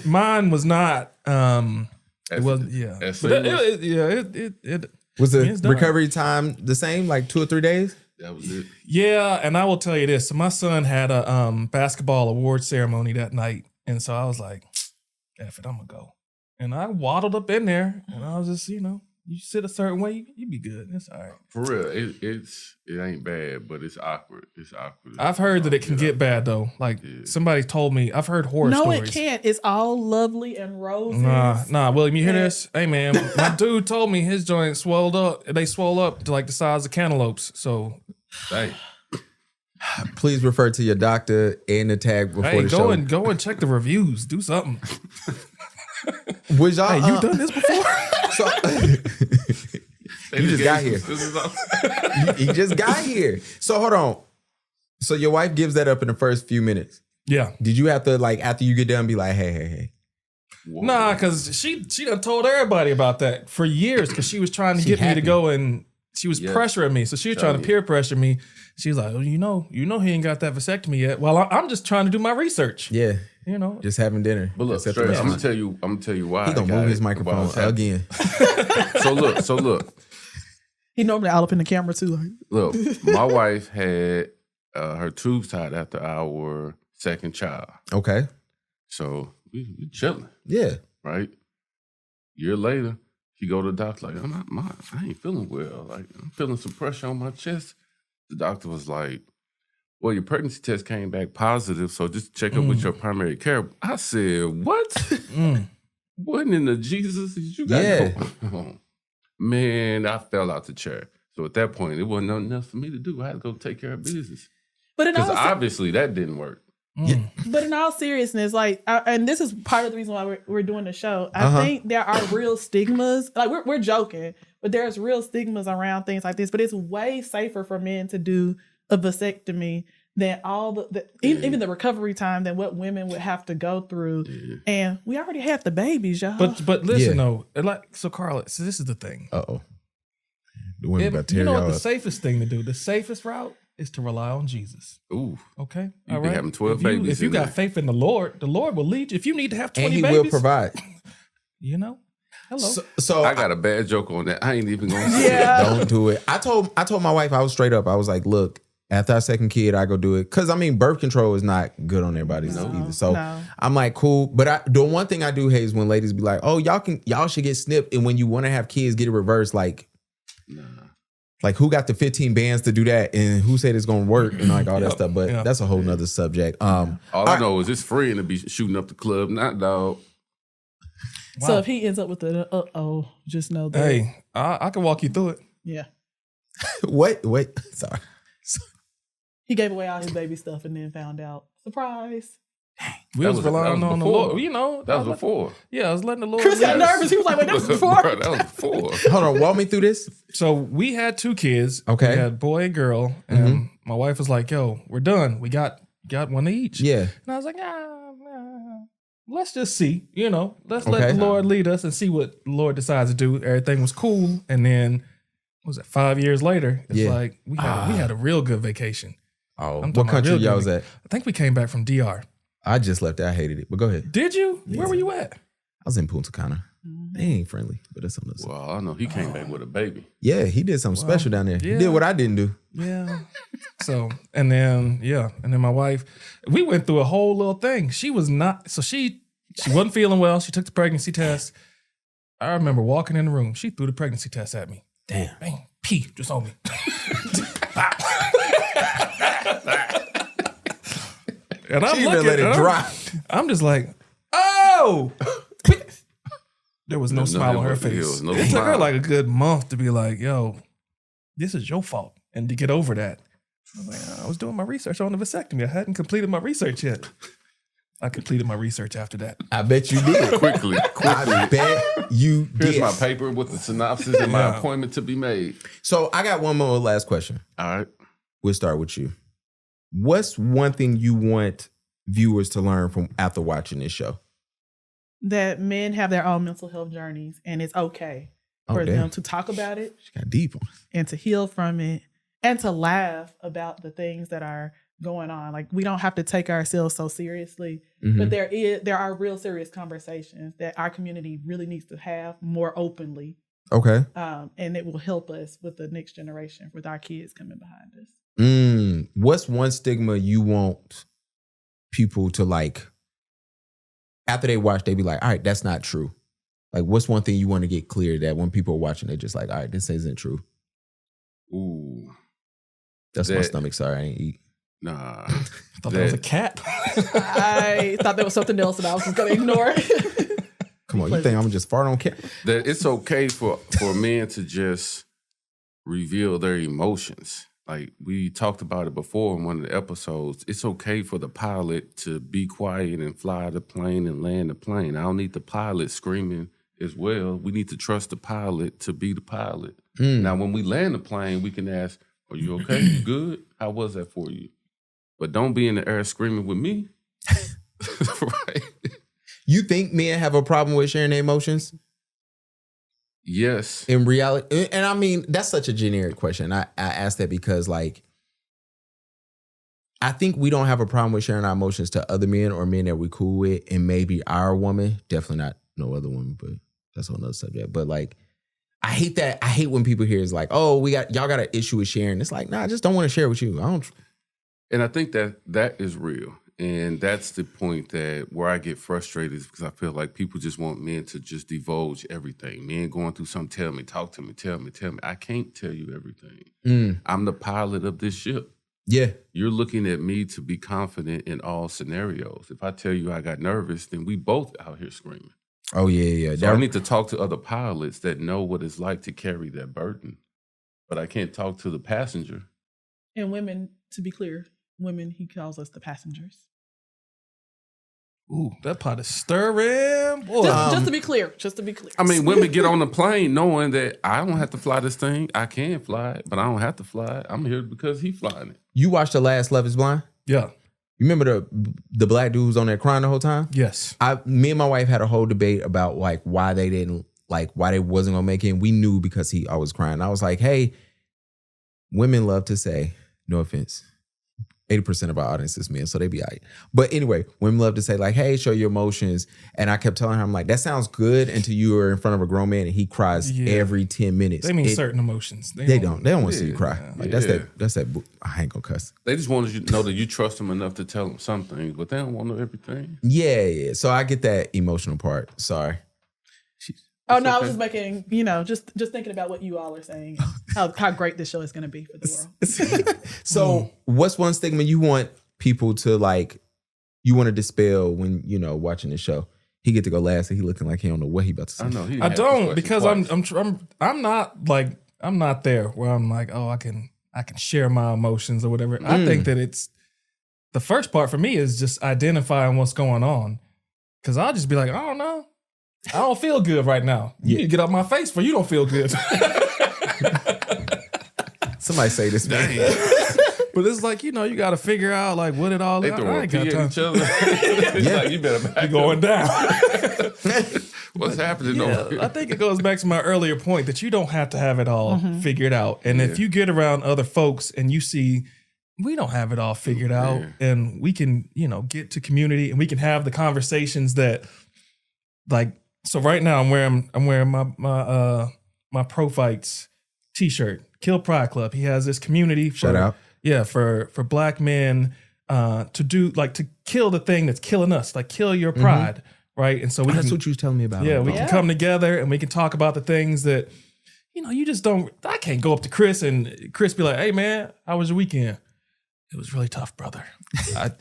Mine was not, it wasn't, yeah. It was the recovery time the same, like 2 or 3 days? That was it. Yeah, and I will tell you this. So my son had a basketball award ceremony that night, and so I was like, F it, I'm going to go. And I waddled up in there, and I was just, you sit a certain way, you be good. It's all right. For real, it ain't bad, but it's awkward. It's awkward. I've heard that it can get bad though. Like somebody told me, I've heard horror stories. No, it can't. It's all lovely and roses. Nah. William, you hear this? Hey man, my dude told me his joints swelled up. They swell up to like the size of cantaloupes. So, dang. Please refer to your doctor and the tag before the show. Go and check the reviews. Do something. Was y'all? Hey, you done this before? So, you just got here. You just got here. So hold on. So your wife gives that up in the first few minutes. Yeah. Did you have to like after you get done be like, hey? Whoa. Nah, because she done told everybody about that for years because she was trying to get me to go and she was pressuring me. So she was trying to peer pressure me. She was like, oh, you know he ain't got that vasectomy yet. Well, I'm just trying to do my research. Yeah. Just having dinner. But look, straight up, I'm gonna tell you why. He gonna move his microphone again. So look. He normally all up in the camera too. Like. Look, my wife had her tubes tied after our second child. Okay. So we chilling. Yeah. Right. Year later, she go to the doctor like, I ain't feeling well. Like I'm feeling some pressure on my chest. The doctor was like, well, your pregnancy test came back positive, so just check up with your primary care. I said, what? What in the Jesus did you got going on? Man, I fell out the chair. So at that point, it wasn't nothing else for me to do. I had to go take care of business. Because obviously that didn't work. Yeah. But in all seriousness, like, and this is part of the reason why we're doing the show. I think there are real stigmas. Like we're joking, but there's real stigmas around things like this. But it's way safer for men to do a vasectomy than all even the recovery time than what women would have to go through. Yeah. And we already have the babies, y'all. But listen though, like so Karla, so this is the thing. The women about to tear you know y'all what the up. Safest thing to do? The safest route is to rely on Jesus. Ooh. Okay. You've been having 12 babies. If you got faith in the Lord will lead you. If you need to have 20 babies. And he will provide. Hello. So I got a bad joke on that. I ain't even gonna say it. Don't do it. I told my wife, I was straight up. I was like, look, after our second kid, I go do it. Cause I mean, birth control is not good on everybody's either. So I'm like, cool. But the one thing I do hate is when ladies be like, oh, y'all should get snipped. And when you want to have kids, get it reversed. Like, like who got the 15 bands to do that? And who said it's going to work and like all that stuff. But that's a whole nother subject. All I know is it's free to be shooting up the club, not dog. Wow. So if he ends up with the just know that. Hey, I can walk you through it. Yeah. Wait. Sorry. He gave away all his baby stuff and then found out. Surprise. Dang. We was relying on the Lord. You know, that was before. Yeah, I was letting the Lord. Chris got nervous. He was like, "Wait, that was before." Bro, that was before. Hold on, walk me through this. So we had 2 kids. Okay. We had boy and girl, and my wife was like, "Yo, we're done. We got one each." Yeah. And I was like, let's just see. You know, let's let the Lord lead us and see what the Lord decides to do. Everything was cool, and then what was it 5 years later? It's like we had a real good vacation. Oh, what country y'all was at? I think we came back from DR. I just left. I hated it, but go ahead. Did you? Yeah. Where were you at? I was in Punta Cana. They ain't friendly, but that's something else. Well, I know he came back with a baby. Yeah, he did something special down there. Yeah. He did what I didn't do. Yeah. So, and then my wife, we went through a whole little thing. She was not, so she wasn't feeling well. She took the pregnancy test. I remember walking in the room. She threw the pregnancy test at me. Damn. Bang, pee, just on me. And I'm looking, let it drop. I'm just like, oh. There was no smile on her face. It took her like a good month to be like, yo, this is your fault. And to get over that. I was doing my research on the vasectomy. I hadn't completed my research yet. I completed my research after that. I bet you did. Quickly. I bet you did. Here's my paper with the synopsis and my appointment to be made. So I got one more last question. All right. We'll start with you. What's one thing you want viewers to learn from after watching this show? That men have their own mental health journeys, and it's okay for them to talk about it. She got deep on it. And to heal from it, and to laugh about the things that are going on. Like, we don't have to take ourselves so seriously, but there are real serious conversations that our community really needs to have more openly. Okay. And it will help us with the next generation, with our kids coming behind us. What's one stigma you want people to, like, after they watch, they be like, all right, that's not true. Like, what's one thing you want to get clear that when people are watching, they're just like, all right, this isn't true. Ooh. That's my stomach. Sorry, I didn't eat. Nah. I thought that was a cat. I thought there was something else and I was just going to ignore it. Come on, you think I'm just fart on camera? That it's okay for men to just reveal their emotions. Like, we talked about it before in one of the episodes. It's okay for the pilot to be quiet and fly the plane and land the plane. I don't need the pilot screaming as well. We need to trust the pilot to be the pilot. Now, when we land the plane, we can ask, are you okay? You good? How was that for you? But don't be in the air screaming with me. Right? You think men have a problem with sharing their emotions? Yes. In reality, and I mean, that's such a generic question. I asked that because, like, I think we don't have a problem with sharing our emotions to other men or men that we're cool with, and maybe our woman, definitely not no other woman, but that's a whole nother subject. But, like, I hate that. I hate when people hear it's like, oh, y'all got an issue with sharing. It's like, nah, I just don't want to share with you. I don't. And I think that is real. And that's the point that where I get frustrated is because I feel like people just want men to just divulge everything. Men going through something, tell me, talk to me, tell me. I can't tell you everything. I'm the pilot of this ship. Yeah. You're looking at me to be confident in all scenarios. If I tell you I got nervous, then we both out here screaming. Oh, yeah. So I need to talk to other pilots that know what it's like to carry that burden. But I can't talk to the passenger. And women, to be clear, women, he calls us the passengers. Ooh, that pot is stirring. Boy. Just to be clear. I mean, women get on the plane knowing that I don't have to fly this thing. I can fly it, but I don't have to fly it. I'm here because he's flying it. You watched the last Love is Blind? Yeah. You remember the black dude who was on there crying the whole time? Yes. Me and my wife had a whole debate about, like, why they wasn't gonna make it. And we knew because he always crying. I was like, hey, women love to say, no offense, 80% of our audience is men, so they be all right. But anyway, women love to say, like, hey, show your emotions. And I kept telling her, I'm like, that sounds good until you are in front of a grown man and he cries every 10 minutes. They mean certain emotions. They don't want to see you cry. Like, that's that. I ain't gonna cuss. They just want you to know that you trust them enough to tell them some things, but they don't want to know everything. Yeah. So I get that emotional part. Sorry. I was just making, just thinking about what you all are saying, how great this show is going to be for the world. So what's one stigma you want people to, like, you want to dispel when, watching the show? He get to go last and he looking like he don't know what he about to say. I don't because I'm not there where I'm like, oh, I can share my emotions or whatever. I think that the first part for me is just identifying what's going on. Cause I'll just be like, I don't know. I don't feel good right now. You need to get out my face for you don't feel good. Somebody say this, man. But it's like, you got to figure out like what it all is. I ain't got time. Each other. Like, you better back going down. What's happening over here? I think it goes back to my earlier point that you don't have to have it all figured out. And if you get around other folks and you see we don't have it all figured out and we can, get to community and we can have the conversations that like, so right now I'm wearing my Pro Fights t-shirt, Kill Pride Club. He has this community shout out. Yeah, for Black men to do like to kill the thing that's killing us, like kill your pride, right? And so that's what you was telling me about. Yeah, we can come together and we can talk about the things that you just don't. I can't go up to Chris and Chris be like, "Hey man, how was your weekend?" It was really tough, brother. I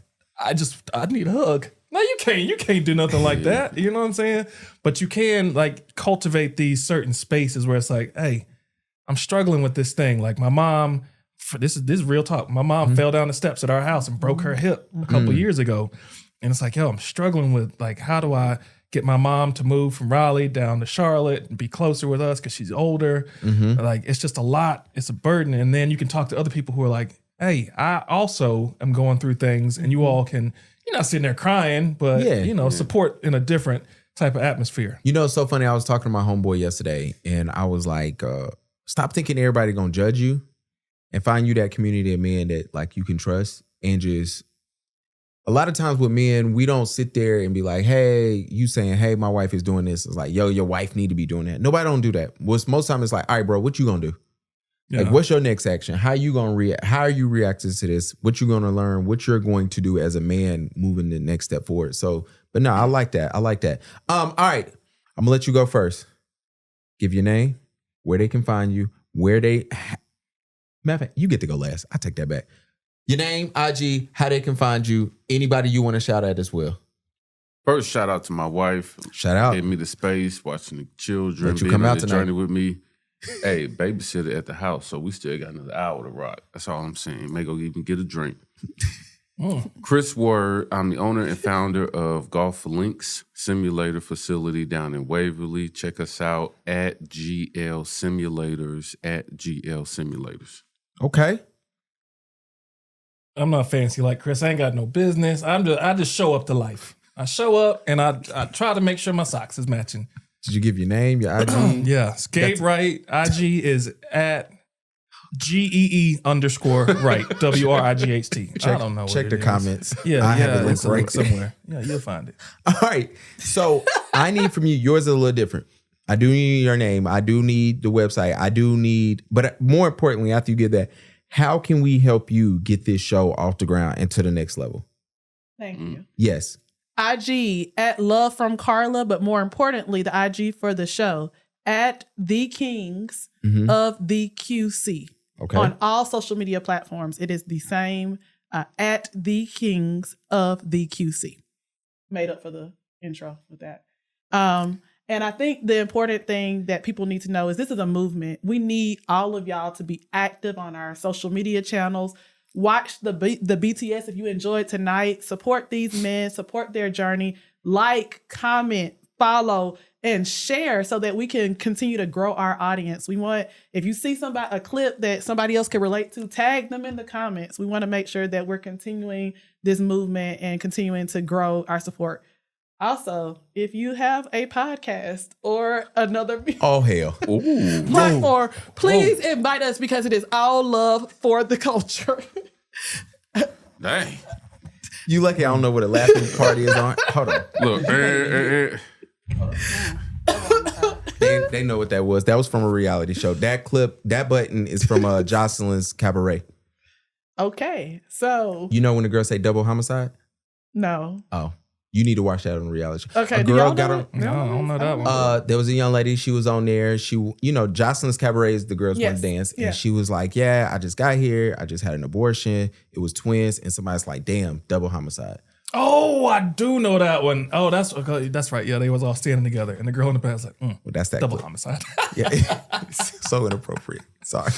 need a hug. No, you can't. You can't do nothing like that. You know what I'm saying? But you can like cultivate these certain spaces where it's like, hey, I'm struggling with this thing. Like my mom. This is real talk. My mom fell down the steps at our house and broke her hip a couple years ago. And it's like, yo, I'm struggling with like, how do I get my mom to move from Raleigh down to Charlotte and be closer with us because she's older? Like, it's just a lot. It's a burden. And then you can talk to other people who are like, hey, I also am going through things and you all can, you're not sitting there crying, but, support in a different type of atmosphere. It's so funny. I was talking to my homeboy yesterday and I was like, stop thinking everybody going to judge you. And find you that community of men that like you can trust. And just a lot of times with men, we don't sit there and be like, hey, you saying, hey, my wife is doing this. It's like, yo, your wife need to be doing that. Nobody don't do that. Most time it's like, all right, bro, what you gonna do? Yeah. Like, what's your next action? How you gonna react? How are you reacting to this? What you gonna learn? What you're going to do as a man moving the next step forward. So, but no, I like that. All right, I'm gonna let you go first. Give your name, where they can find you, where they. Matter of fact, you get to go last. I take that back. Your name, IG, how they can find you, anybody you want to shout at as well. First, shout out to my wife. Shout out. Gave me the space, watching the children, Let you come out on the tonight. journey with me. Hey, babysitter at the house, so we still got another hour to rock. That's all I'm saying. May go even get a drink. Chris Word, I'm the owner and founder of Golf Links Simulator Facility down in Waverly. Check us out at GL Simulators, Okay. I'm not fancy like Chris. I ain't got no business. I just show up to life. I show up and I try to make sure my socks is matching. Did you give your name, your IG? Yeah. Gabe Wright. IG is at GEE_Wright. WRIGHT. I don't know. Check the comments. Yeah. I have it's a link somewhere. Yeah, you'll find it. All right. So I need from you, yours is a little different. I do need your name. I do need the website. But more importantly, after you get that, how can we help you get this show off the ground and to the next level? Thank you. Yes. IG at Love from Karla, but more importantly, the IG for the show at The Kings of the QC. Okay. On all social media platforms, it is the same at The Kings of the QC. Made up for the intro with that. And I think the important thing that people need to know is this is a movement. We need all of y'all to be active on our social media channels. Watch the BTS if you enjoyed tonight. Support these men, support their journey. Like, comment, follow, and share so that we can continue to grow our audience. We want, if you see a clip that somebody else can relate to, tag them in the comments. We want to make sure that we're continuing this movement and continuing to grow our support. Also, if you have a podcast or another platform, please invite us because it is all love for the culture. Dang. You lucky I don't know what a laughing party is on. Hold on. Look, They know what that was. That was from a reality show. That clip, that button is from Jocelyn's Cabaret. Okay, so. You know when the girl say double homicide? No. Oh. You need to watch that on the reality show. Okay, a girl got on. No, I don't know that one. There was a young lady. She was on there. She, Jocelyn's Cabaret is the girls want to dance, and she was like, "Yeah, I just got here. I just had an abortion. It was twins." And somebody's like, "Damn, double homicide." Oh, I do know that one. Oh, that's right. Yeah, they was all standing together, and the girl in the back was like, Well, that's that double clip. homicide. Yeah, so inappropriate. Sorry.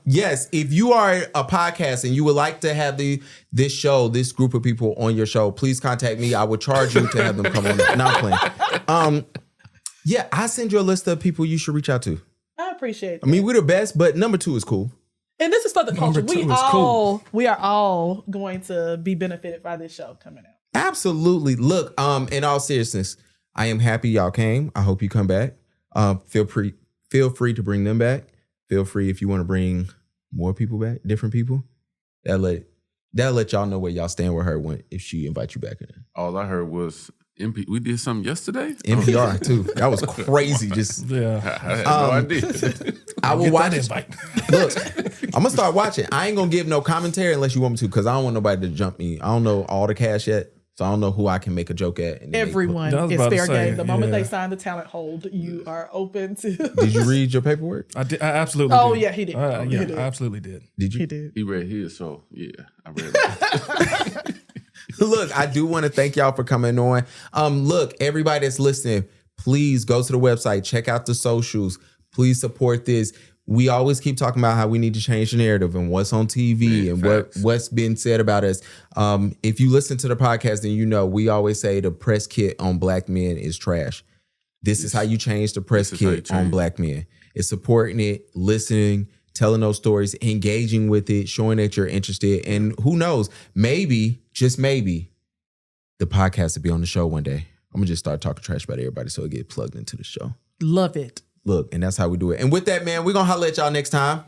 Yes, if you are a podcast and you would like to have this group of people on your show, please contact me. I would charge you to have them come on. Not playing. Yeah, I send you a list of people you should reach out to. I appreciate it. I mean, we're the best, but number 2 is cool. And this is for the culture. Number 2 is cool. We are all going to be benefited by this show coming out. Absolutely. Look, in all seriousness, I am happy y'all came. I hope you come back. Feel free to bring them back. Feel free if you want to bring more people back, different people. That'll let y'all know where y'all stand with her if she invites you back in. All I heard was we did something yesterday. NPR too. That was crazy. Just Yeah. I had no idea. I will watch that it. invite. Look, I'm gonna start watching. I ain't gonna give no commentary unless you want me to, because I don't want nobody to jump me. I don't know all the cast yet, so I don't know who I can make a joke at. And Everyone I was is about to fair say, game. The moment yeah. they sign the talent hold, you are open to. Did you read your paperwork? I absolutely Oh, did. yeah, he did. Yeah, He did. I absolutely did. Did you? He did. He read his, so yeah, I read it. Look, I do want to thank y'all for coming on. Look, everybody that's listening, please go to the website, check out the socials. Please support this. We always keep talking about how we need to change the narrative and what's on TV and what's been said about us. If you listen to the podcast, then you know we always say the press kit on black men is trash. This is how you change the press kit on black men. It's supporting it, listening, telling those stories, engaging with it, showing that you're interested. And who knows, maybe, just maybe, the podcast will be on the show one day. I'm going to just start talking trash about everybody so it get plugged into the show. Love it. Look, and that's how we do it. And with that, man, we're going to holler at y'all next time.